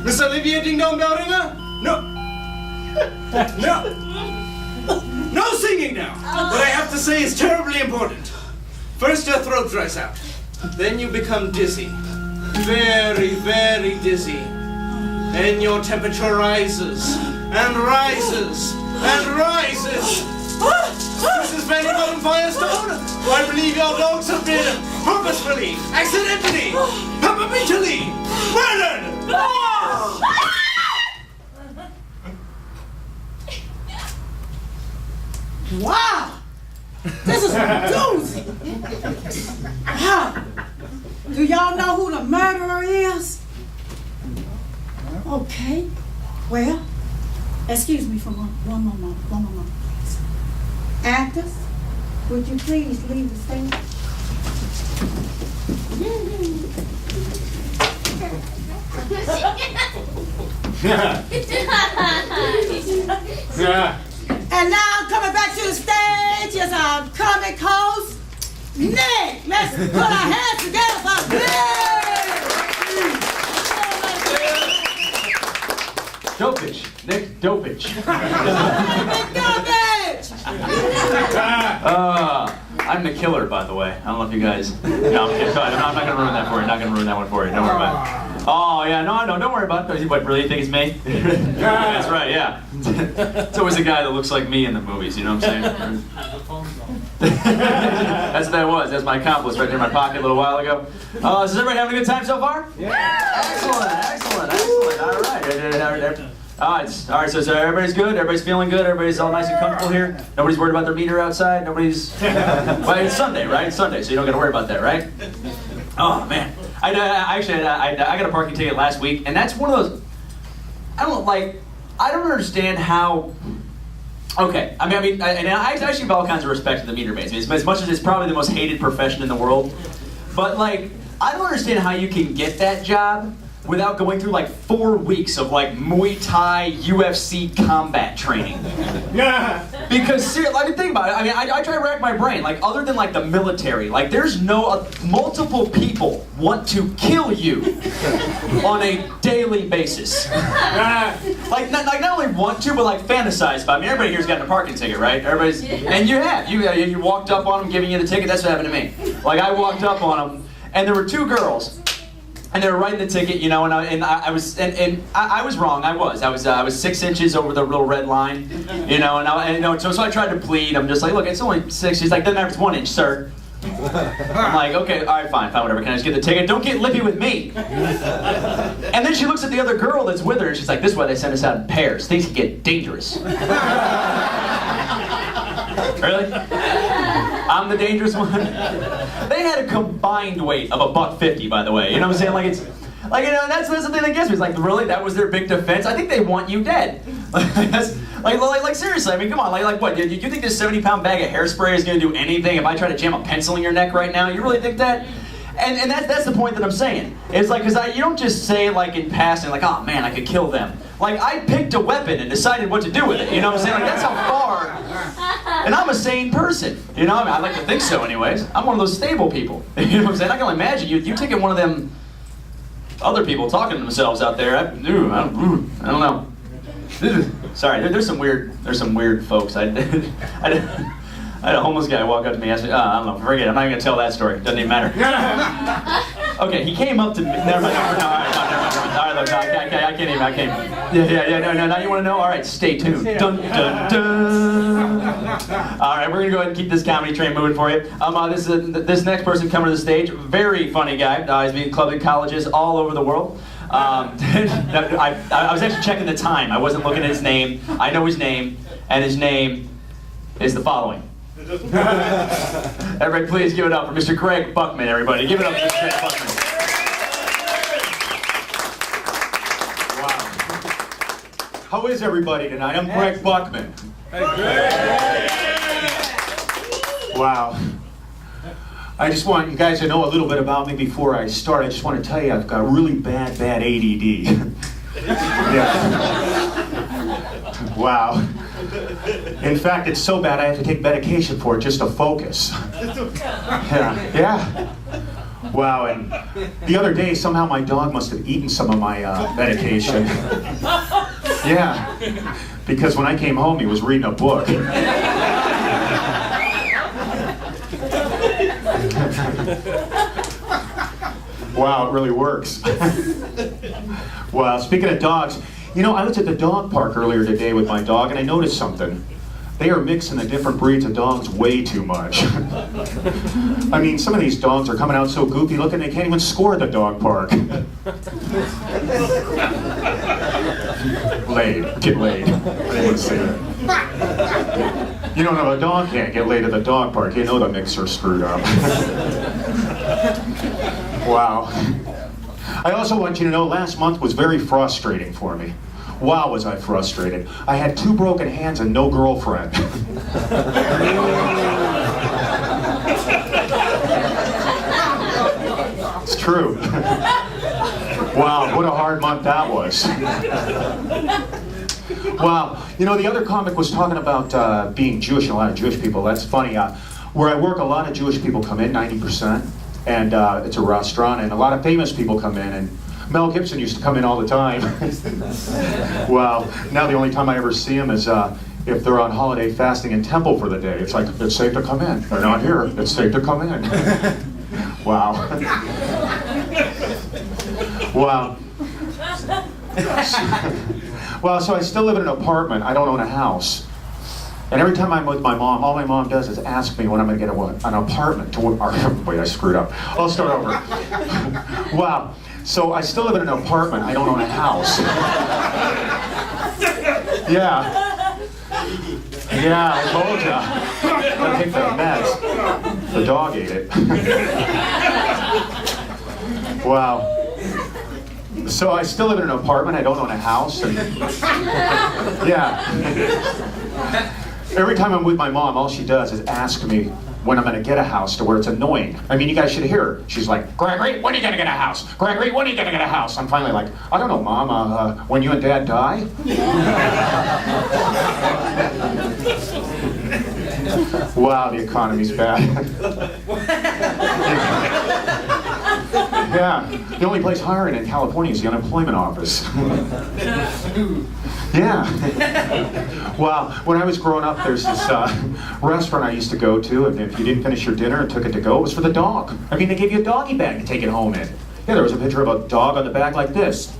Miss Olivia Ding Dong Bell Ringer? No. No. No singing now. What I have to say is terribly important. First, your throat dries out. Then you become dizzy. Very, very dizzy. Then your temperature rises and rises and rises. Mrs. Fanny Firestone, I believe your dogs have been purposefully, accidentally, peppermintally murdered! Wow! This is a doozy! Wow! Do y'all know who the murderer is? Okay. Well, excuse me for one moment, please. Actors, would you please leave the stage? And now coming back to the stage is our comic host, Nick. Let's put our hands together for Nick. Dopage. Nick Dopage. I'm the killer, by the way. I don't know if you guys. No, I'm kidding. I'm not going to ruin that for you. Not going to ruin that one for you. Don't worry about it. Oh, yeah, no, don't worry about it. What, really, you think it's me? That's right, yeah. It's always a guy that looks like me in the movies, you know what I'm saying? That's what that was. That's my accomplice right there in my pocket a little while ago. Is everybody having a good time so far? Yeah. Excellent. All right, so everybody's good? Everybody's feeling good? Everybody's all nice and comfortable here? Nobody's worried about their meter outside? Nobody's... Well, it's Sunday, right? It's Sunday, so you don't got to worry about that, right? Oh, man. I got a parking ticket last week, and that's one of those. I don't understand how. Okay, I actually have all kinds of respect to the meter maids. I mean, as much as it's probably the most hated profession in the world, but like, I don't understand how you can get that job without going through like 4 weeks of like Muay Thai, UFC combat training. Yeah. Because seriously, I mean, think about it. I mean, I try to rack my brain. Like, other than like the military, like there's no multiple people want to kill you on a daily basis. Like not only want to, but like fantasize about. I mean, everybody here's gotten a parking ticket, right? Everybody's, and you walked up on them, giving you the ticket. That's what happened to me. Like, I walked up on them, and there were 2 girls. And they were writing the ticket, you know, and I was wrong. I was 6 inches over the little red line, you know, so I tried to plead. I'm just like, look, it's only 6. She's like, doesn't matter if it's 1 inch, sir. I'm like, okay, all right, fine, whatever. Can I just get the ticket? Don't get lippy with me. And then she looks at the other girl that's with her, and she's like, this is why they send us out in pairs. Things can get dangerous. Really? I'm the dangerous one? They had a combined weight of $150, by the way. You know what I'm saying? Like, it's like, you know, that's the thing that gets me. It's like, really? That was their big defense? I think they want you dead. like seriously, I mean, come on. Like what? You think this 70-pound bag of hairspray is going to do anything if I try to jam a pencil in your neck right now? You really think that? And that's the point that I'm saying. It's like, because you don't just say it like in passing, like, oh man, I could kill them. Like, I picked a weapon and decided what to do with it. You know what I'm saying? Like, that's how far. And I'm a sane person. You know, I mean, I like to think so anyways. I'm one of those stable people. You know what I'm saying? I can only imagine you taking one of them other people talking to themselves out there. I don't know. Sorry, there's some weird folks. I had a homeless guy walk up to me and ask me, I don't know, forget it, I'm not even going to tell that story, doesn't even matter. Okay, he came up to me, never mind, all right, look, I can't. Yeah, no, now you want to know? All right, stay tuned. Dun, dun, dun. All right, we're going to go ahead and keep this comedy train moving for you. This next person coming to the stage, very funny guy, he's been clubbed in colleges all over the world. I was actually checking the time, I wasn't looking at his name. I know his name, and his name is the following. Everybody, please give it up for Mr. Greg Buckman, everybody. Give it up for Mr. Greg Buckman. Wow. How is everybody tonight? I'm Greg Buckman. Hey, Greg. Wow. I just want you guys to know a little bit about me before I start. I just want to tell you I've got really bad ADD. Yeah. Wow. In fact, it's so bad I have to take medication for it just to focus. Yeah. Wow, and the other day somehow my dog must have eaten some of my medication. Yeah, because when I came home he was reading a book. Wow, it really works. Wow, speaking of dogs, you know, I was at the dog park earlier today with my dog and I noticed something. They are mixing the different breeds of dogs way too much. I mean, some of these dogs are coming out so goofy looking they can't even score at the dog park. Get laid. I didn't want to say that. You don't know, a dog can't get laid at the dog park. You know the mixer's screwed up. Wow. I also want you to know last month was very frustrating for me. Wow, was I frustrated. I had 2 broken hands and no girlfriend. It's true. Wow, what a hard month that was. Wow, you know, the other comic was talking about being Jewish and a lot of Jewish people. That's funny. Where I work, a lot of Jewish people come in, 90%. And it's a restaurant, and a lot of famous people come in, and Mel Gibson used to come in all the time. Wow, now the only time I ever see him is if they're on holiday fasting in temple for the day. It's like, it's safe to come in. They're not here, it's safe to come in. Wow. Wow. Well, so I still live in an apartment. I don't own a house. And every time I'm with my mom, all my mom does is ask me when I'm going to get an apartment. Wait, I screwed up. I'll start over. Wow. So I still live in an apartment. I don't own a house. Yeah. Yeah, I told ya. Gotta take the meds. The dog ate it. Wow. So I still live in an apartment. I don't own a house. And yeah. Every time I'm with my mom, all she does is ask me when I'm going to get a house, to where it's annoying. I mean, you guys should hear her. She's like, Gregory, when are you going to get a house? Gregory, when are you going to get a house? I'm finally like, I don't know, Mom. When you and Dad die? Wow, the economy's bad. Yeah, the only place hiring in California is the unemployment office. Yeah. Well, when I was growing up, there's this restaurant I used to go to, and if you didn't finish your dinner and took it to go, it was for the dog. I mean, they gave you a doggy bag to take it home in. Yeah, there was a picture of a dog on the bag like this.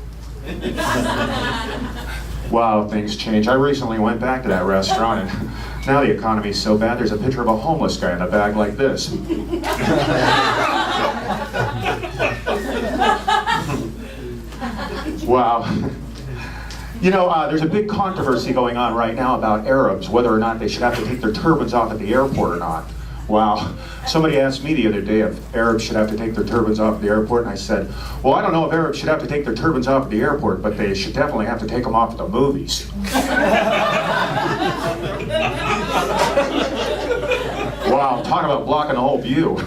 Wow, things change. I recently went back to that restaurant, and now the economy's so bad, there's a picture of a homeless guy in a bag like this. Wow. You know, there's a big controversy going on right now about Arabs, whether or not they should have to take their turbans off at the airport or not. Wow. Somebody asked me the other day if Arabs should have to take their turbans off at the airport, and I said, well, I don't know if Arabs should have to take their turbans off at the airport, but they should definitely have to take them off at the movies. Wow, talk about blocking the whole view.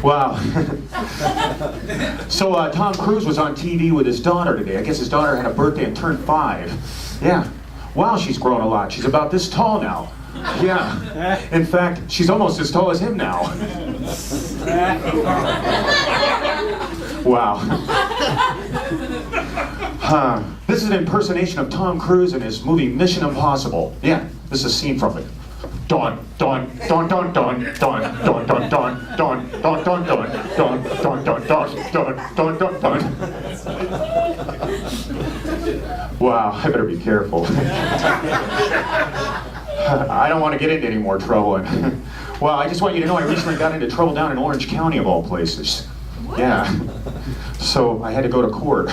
Wow. So Tom Cruise was on TV with his daughter today. I guess his daughter had a birthday and turned 5. Yeah. Wow, she's grown a lot. She's about this tall now. Yeah. In fact, she's almost as tall as him now. Wow. This is an impersonation of Tom Cruise in his movie Mission Impossible. Yeah, this is a scene from it. Don, don, don, don, don, don, don, don, don, don, don, don, don, don, don, don, don, don, don, don. Wow, I better be careful. I don't want to get into any more trouble. And, well, I just want you to know I recently got into trouble down in Orange County, of all places. Yeah. So I had to go to court.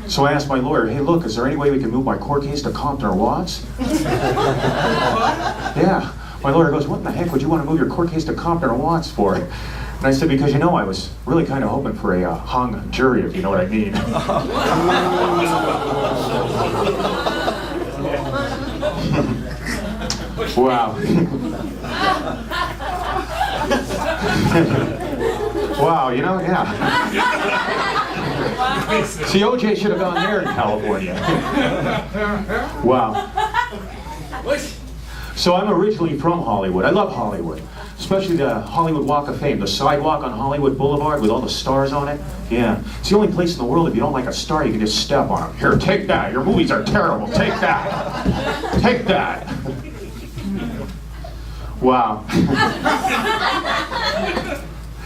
So I asked my lawyer, hey, look, is there any way we can move my court case to Compton or Watts? Yeah. My lawyer goes, what in the heck would you want to move your court case to Compton or Watts for? And I said, because, you know, I was really kind of hoping for a hung jury, if you know what I mean. Wow. Wow, you know, yeah. See, OJ should have gone there in California. Wow. So I'm originally from Hollywood. I love Hollywood, especially the Hollywood Walk of Fame, the sidewalk on Hollywood Boulevard with all the stars on it. Yeah, it's the only place in the world if you don't like a star, you can just step on them. Here, take that. Your movies are terrible. Take that. Take that. Wow.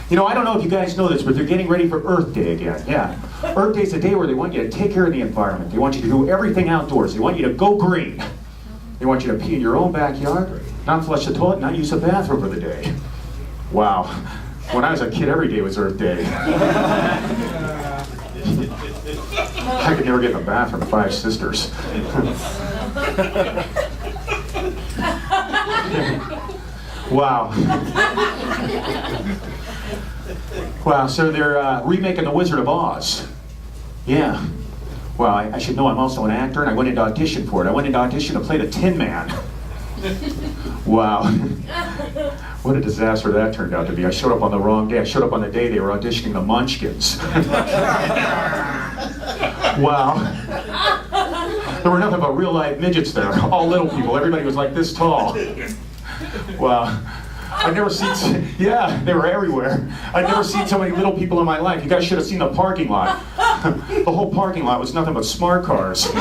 You know, I don't know if you guys know this, but they're getting ready for Earth Day again. Yeah. Earth Day's a day where they want you to take care of the environment. They want you to do everything outdoors. They want you to go green. They want you to pee in your own backyard, not flush the toilet, not use the bathroom for the day. Wow. When I was a kid, every day was Earth Day. I could never get in the bathroom, 5 sisters. Wow. Wow, so they're remaking The Wizard of Oz. Yeah. Well, I should know I'm also an actor, and I went into audition for it. I went into audition to play the Tin Man. Wow. What a disaster that turned out to be. I showed up on the wrong day. I showed up on the day they were auditioning the Munchkins. Wow. There were nothing but real live midgets there. All little people. Everybody was like this tall. Wow. I've never seen, yeah, they were everywhere. I've never seen so many little people in my life. You guys should have seen the parking lot. The whole parking lot was nothing but smart cars. I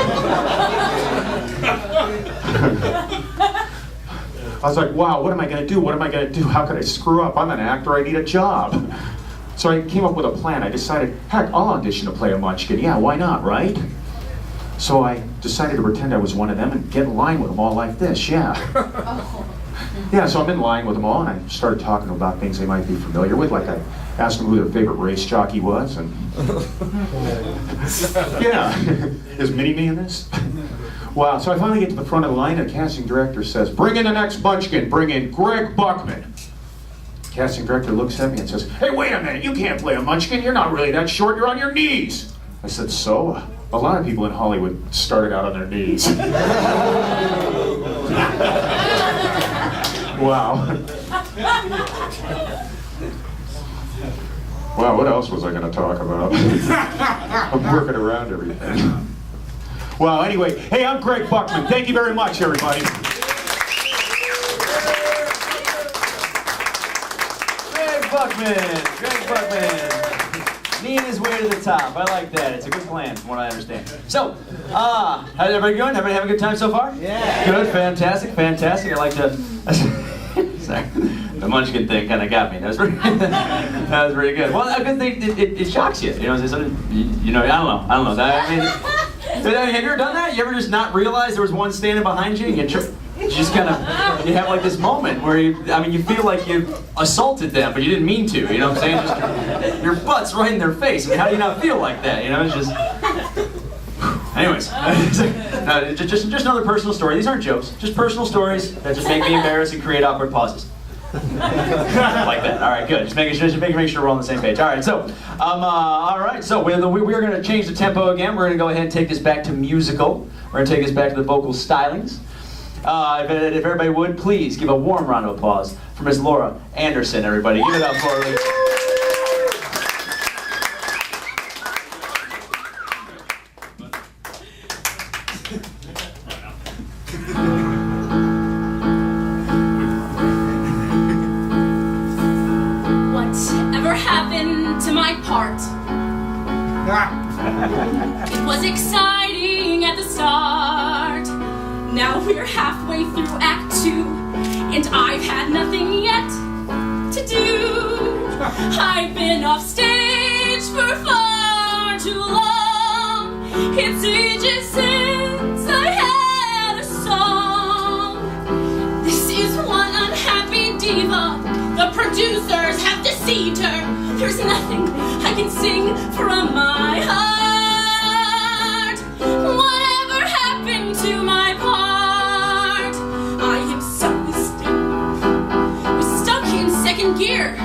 was like, wow, what am I going to do? What am I going to do? How could I screw up? I'm an actor. I need a job. So I came up with a plan. I decided, heck, I'll audition to play a Munchkin. Yeah, why not, right? So I decided to pretend I was one of them and get in line with them all like this, yeah. Yeah, so I'm in line with them all, and I started talking about things they might be familiar with, like I asked them who their favorite race jockey was, and yeah, is Mini-Me in this? Wow, so I finally get to the front of the line, and the casting director says, bring in the next Munchkin, bring in Greg Buckman. casting director looks at me and says, "Hey, wait a minute, you can't play a munchkin. You're not really that short, you're on your knees." I said, "So? A lot of people in Hollywood started out on their knees." Wow. Wow, what else was I going to talk about? I'm working around everything. Well, anyway, hey, I'm Greg Buckman. Thank you very much, everybody. Greg Buckman. Kneeing his way to the top. I like that. It's a good plan, from what I understand. So, how's everybody going? Everybody having a good time so far? Yeah. Good, fantastic. I like to... Sorry. The munchkin thing kind of got me. That was pretty good. Well, a good thing, it shocks you. You know, I don't know. Have you ever done that? You ever just not realize there was one standing behind you? You just kind of, you have like this moment where you feel like you assaulted them, but you didn't mean to. You know what I'm saying? Just, your butt's right in their face. I mean, how do you not feel like that? You know, it's just... Anyways, just another personal story. These aren't jokes, just personal stories that just make me embarrassed and create awkward pauses. Like that. All right, good. Just making sure we're on the same page. All right, so we're going to change the tempo again. We're going to go ahead and take this back to musical. We're going to take this back to the vocal stylings. If everybody would, please give a warm round of applause for Miss Laura Anderson, everybody. Give it up for her. Whatever happened to my part? It was exciting at the start. Now we're halfway through Act 2, and I've had nothing yet to do. I've been off stage for far too long. It's ages since I had a song. This is one unhappy diva. The producers have deceived her. There's nothing I can sing from my heart. Whatever happened to my part? I am so stuck in second gear,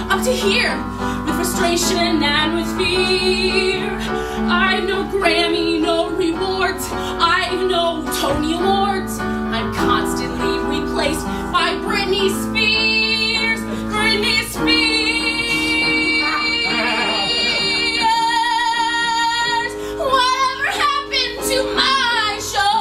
up to here, with frustration and with fear. I've no Grammy, no rewards. I've no Tony Awards. I'm constantly replaced by Britney Spears. Britney Spears. Whatever happened to my show?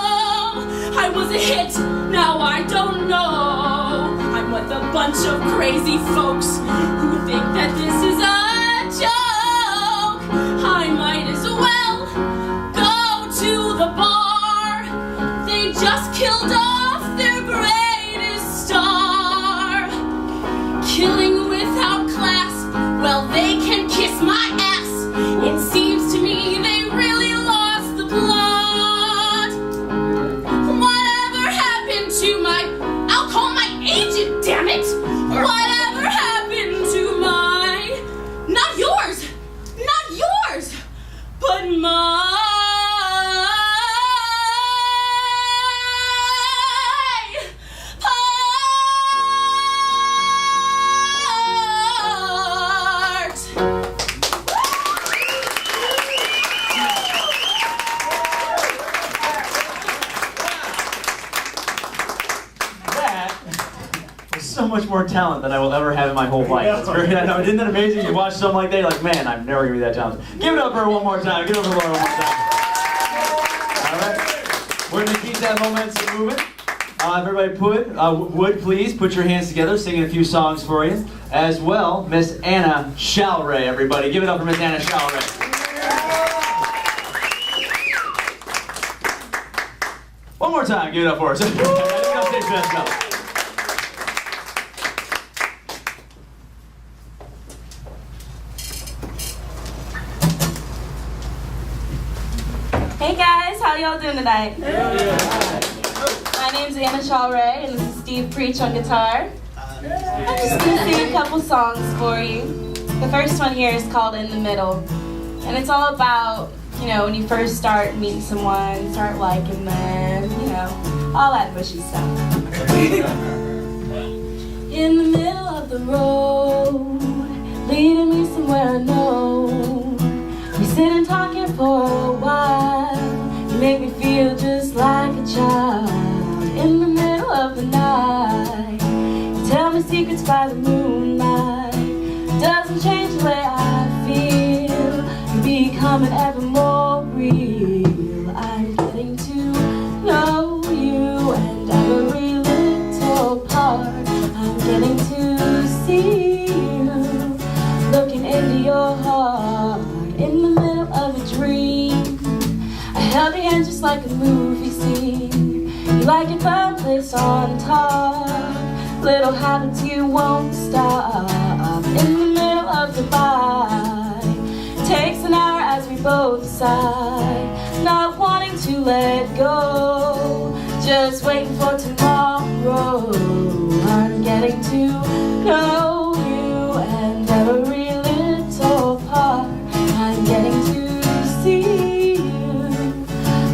I was a hit, now I don't know. I'm with a bunch of crazy folks who think that this is a joke. I might as well go to the bar. They just killed off their greatest star. Killing without class, well, they can kiss my ass. It seems to me they really lost the plot. Whatever happened to my... I'll call my agent, damn it! Whatever happened to my... Not yours! Not yours! But my... So much more talent than I will ever have in my whole life. It's very, I know, isn't that amazing? You watch something like that, you're like, man, I'm never gonna be that talented. Give it up for her one more time. Give it up for Laura one more time. All right, we're gonna keep that momentum moving. Everybody would please put your hands together, singing a few songs for you. As well, Miss Anna Shalray, everybody. Give it up for Miss Anna Shalray. One more time, give it up for us. Let's go. Hey guys, how y'all doing tonight? My name's Anna Shalray, and this is Steve Preach on guitar. I'm just gonna sing a couple songs for you. The first one here is called In the Middle, and it's all about, you know, when you first start meeting someone, start liking them, you know, all that mushy stuff. In the middle of the the road, leading me somewhere unknown. We sit and talking for a while. You make me feel just like a child in the middle of the night. You tell me secrets by the moonlight. Doesn't change the way I feel. You're becoming ever more real. I'm getting to know you and every little part. I'm getting to see you, looking into your heart in the middle of a dream. I held your hand just like a movie scene. You like your thumb placed on top. Little habits you won't stop. In the middle of the fight, takes an hour as we both decide, not wanting to let go, just waiting for tomorrow. I'm getting to know you and every little part. I'm getting to see you,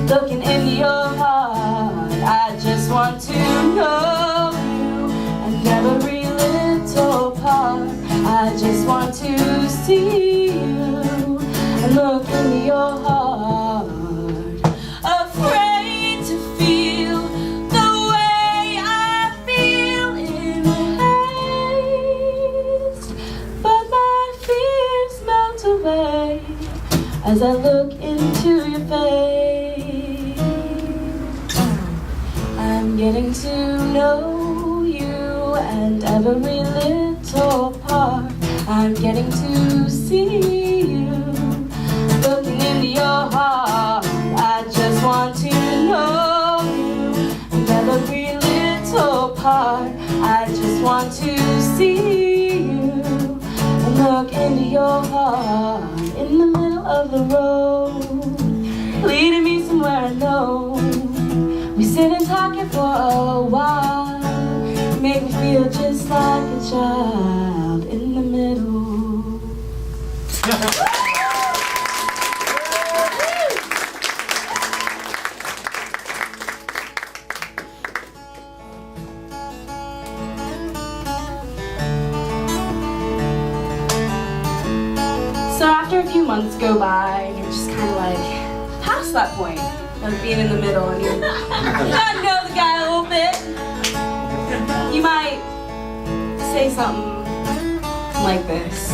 looking into your heart. I just want to know you and every little part. I just want to see you and look into your heart. Afraid to feel the way I feel in haste, but my fears melt away as I look into your face. I'm getting to know you and every little part. I'm getting to see you, looking into your heart. I just want to know you and every little part. I just want to see you and look into your heart in the middle of the road, leading me somewhere unknown. We sit and talking for a while. You make me feel just like a child in the middle. So after a few months go by, and you're just kind of like past that point of being in the middle, and you got to know the guy a little bit. You might say something like this.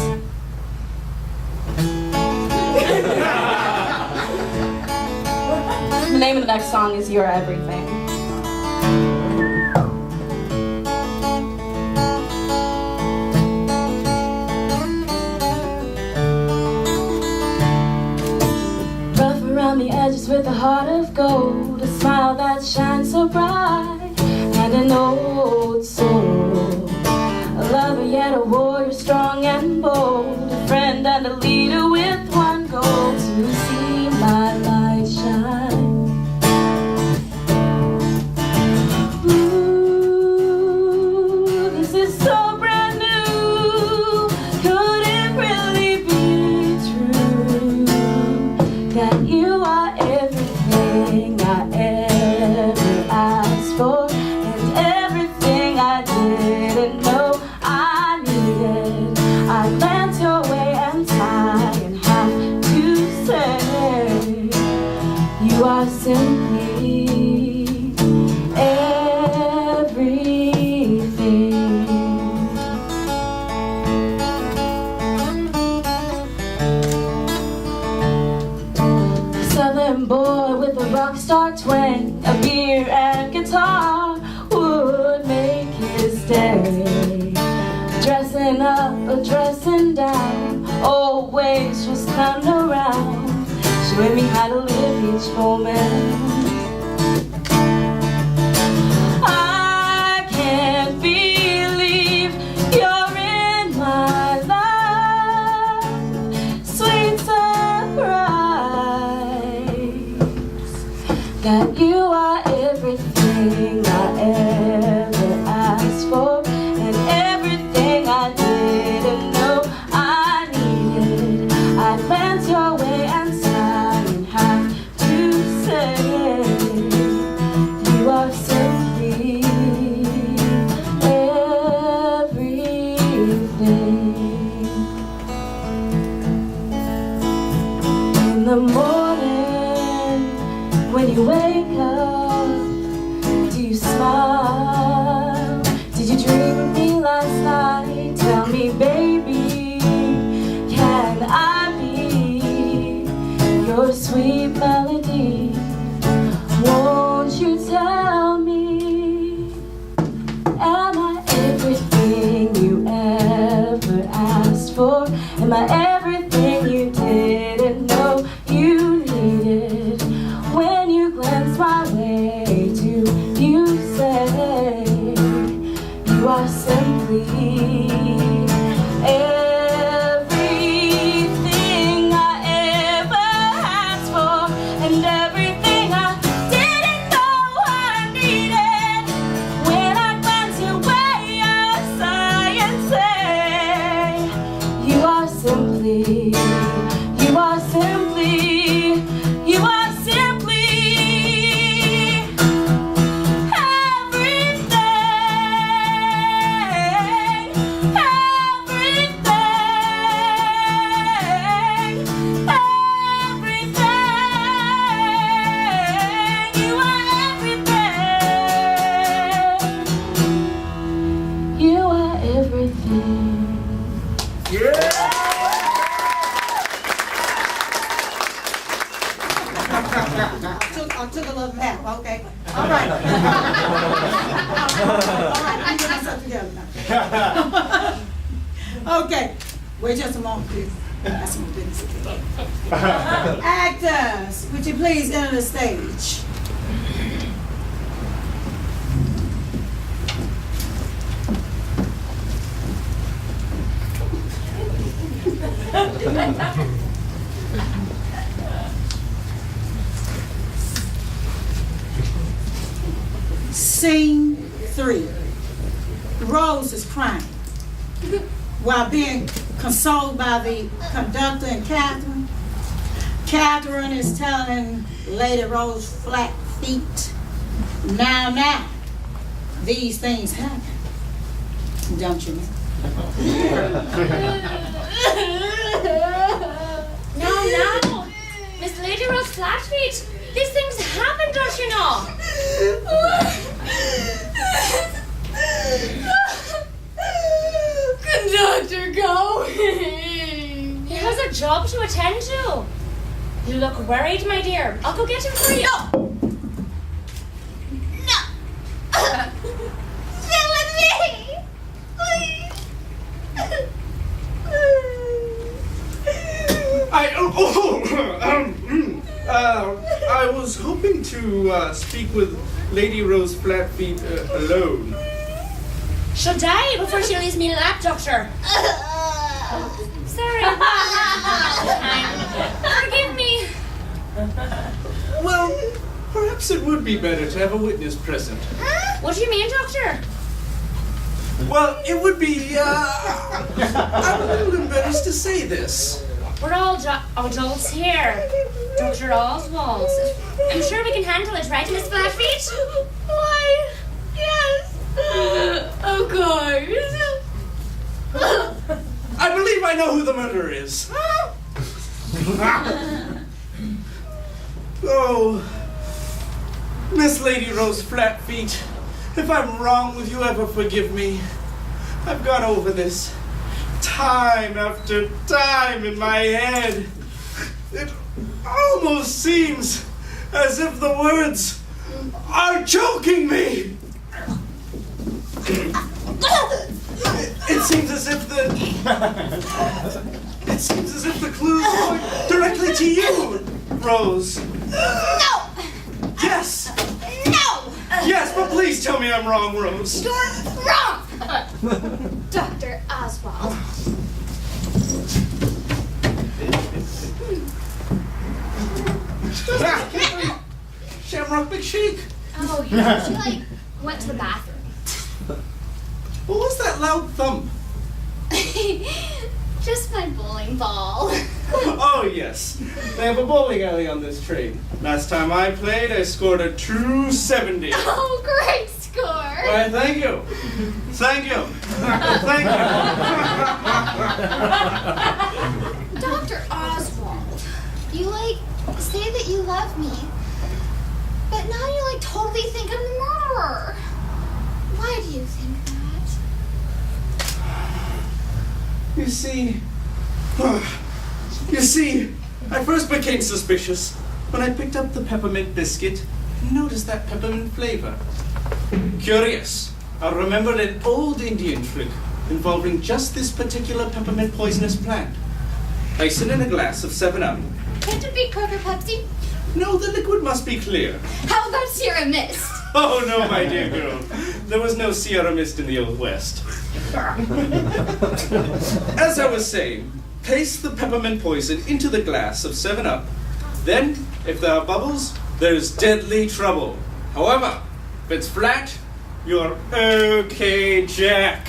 The name of the next song is You're Everything. Rough around the edges with a heart of gold, a smile that shines so bright, and an old soul. A lover yet a warrior, strong and bold, a friend and a leader with one goal, to see my light shine. Ooh, this is so brand new. Could it really be true that you are everything I ever asked for, and everything I didn't know I needed? I glance your way and sigh and have to say, you are simply everything. Southern boy with a rock star twang, a beer and guitar would make his day. Dressing up or dressing down, old ways just come around, showing me how to live each moment. I can't believe you're in my life. Sweet surprise that you are everything I ever asked for, and everything I didn't know I needed. I glance your way and sigh and have to say, you are simply everything. smile. Did you dream of me last night? Tell me, baby, can I be your sweet melody? Won't you tell me, am I everything you ever asked for? Am I everything you didn't know you needed? When you glance my way, do you say you are simply everything I ever asked for, and everything I didn't know I needed? When I glance your way, I sigh and say, you are simply, you are simply, you are simply everything, everything, you are everything, you are everything. I took a little nap, okay? All right. All right, let me get myself together now. Okay, wait just a moment, please. That's some business. Actors, would you please enter the stage? Scene 3. Rose is crying while being consoled by the conductor and Katherine. Katherine is telling Lady Rose flat feet, now, these things happen, don't you know? No, Miss Lady Rose Flatfeet, these things happen, don't you know? Conductor, go! He has a job to attend to. You look worried, my dear. I'll go get him for you. No! Stay with me! Please! I was hoping to speak with Lady Rose Flatfeet alone. She'll die before she leaves me lap, Doctor. Sorry. Forgive me. Well, perhaps it would be better to have a witness present. What do you mean, Doctor? Well, it would be, I'm a little embarrassed to say this. We're all adults here. Dr. Oswald. I'm sure we can handle it, right, Miss Flatfeet? Why, yes. Of course. I believe I know who the murderer is. Oh, Miss Lady Rose Flatfeet, if I'm wrong, will you ever forgive me? I've gone over this time after time in my head. It almost seems as if the words are choking me. It seems as if the clues point directly to you, Rose. No! Yes! No! Yes, but please tell me I'm wrong, Rose. You're wrong! Dr. Oswald. Shamrock McShake. Oh, yeah, she went to the bathroom. What was that loud thump? Just my bowling ball. Oh, yes. They have a bowling alley on this train. Last time I played, I scored a true 70. Oh, great score. Why, thank you. Thank you. Thank you. Dr. Oswald, you, say that you love me, but now you, totally think I'm the murderer. you think that? You see, I first became suspicious when I picked up the peppermint biscuit and noticed that peppermint flavor. Curious, I remembered an old Indian trick involving just this particular peppermint poisonous plant. Place it in a glass of 7-Up. Can't it be Coke or Pepsi? No, the liquid must be clear. How about Sierra Mist? Oh no, my dear girl. There was no Sierra Mist in the Old West. As I was saying, place the peppermint poison into the glass of 7-Up. Then, if there are bubbles, there's deadly trouble. However, if it's flat, you're okay, Jack.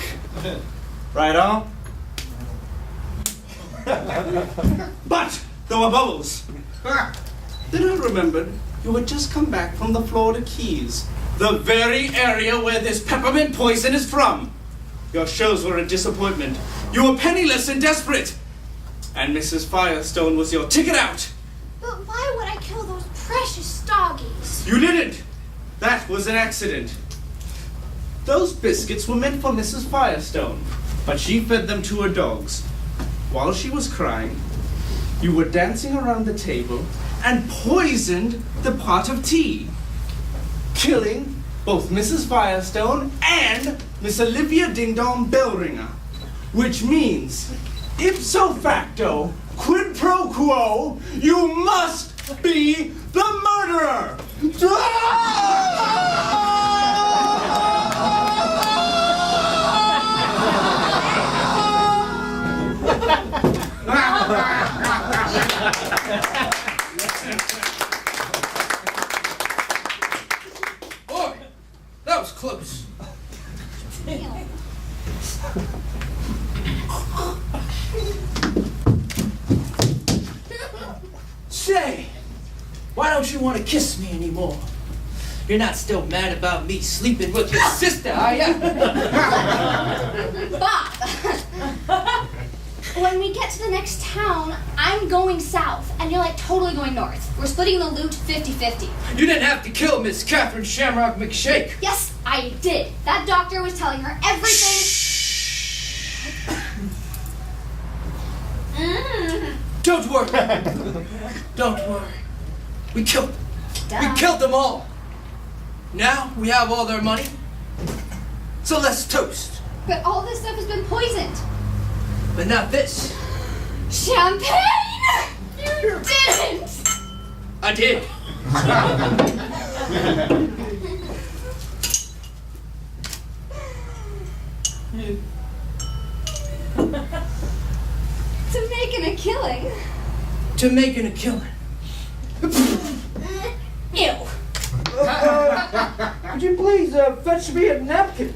Right on? But there were bubbles. Then I remembered you had just come back from the Florida Keys, the very area where this peppermint poison is from. Your shows were a disappointment. You were penniless and desperate. And Mrs. Firestone was your ticket out. But why would I kill those precious doggies? You didn't. That was an accident. Those biscuits were meant for Mrs. Firestone, but she fed them to her dogs. While she was crying, you were dancing around the table and poisoned the pot of tea, killing both Mrs. Firestone and Miss Olivia Ding Dong Bellringer, which means, ipso facto, quid pro quo, you must be the murderer! Boy, that was close. Say, why don't you want to kiss me anymore? You're not still mad about me sleeping with your sister, are ya? Bob! When we get to the next town, I'm going south, and you're like totally going north. We're splitting the loot 50-50. You didn't have to kill Miss Katherine Shamrock McShake. Yes, I did. That doctor was telling her everything. Don't worry. Don't worry. We killed them. Duh. We killed them all. Now we have all their money. So let's toast. But all this stuff has been poisoned. But not this. Champagne! You didn't! I did. To making a killing. To making a killing. Ew. Would you please fetch me a napkin?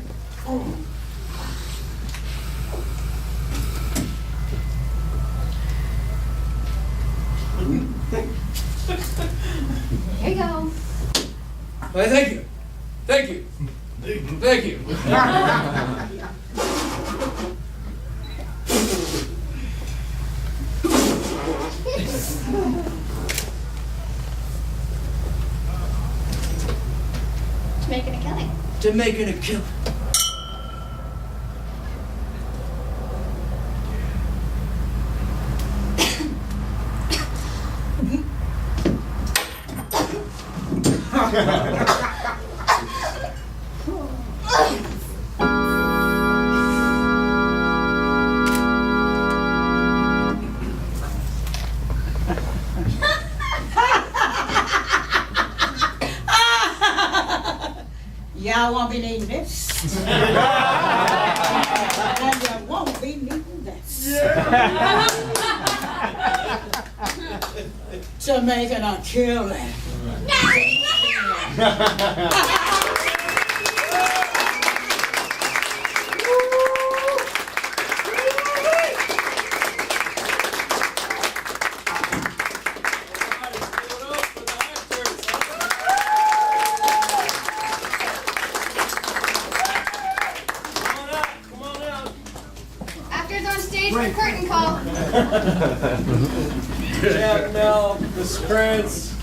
Here you go. Well, thank you. Thank you. Thank you. To making a killing. To making a killing. Y'all won't be needing this. And you won't be needing this. To making a killing. Actors on stage for curtain call. Jack, Mel, Miss Prince,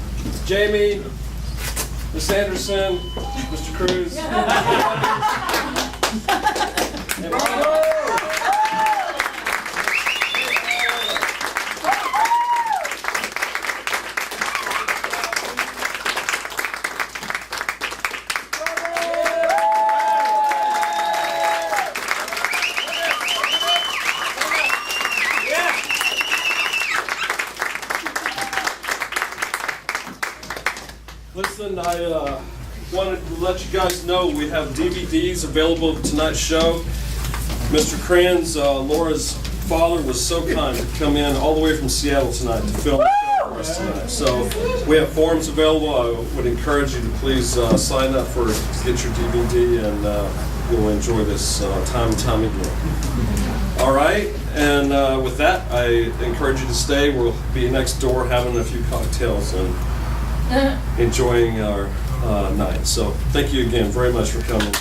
Jamie, Miss Anderson, Mr. Cruz. Listen, I wanted to let you guys know we have DVDs available of tonight's show. Mr. Cran's, Laura's father, was so kind to come in all the way from Seattle tonight to film the show for us tonight. So we have forms available. I would encourage you to please sign up to get your DVD, and you'll enjoy this time and time again. All right, and with that, I encourage you to stay. We'll be next door having a few cocktails and enjoying our night. So thank you again very much for coming.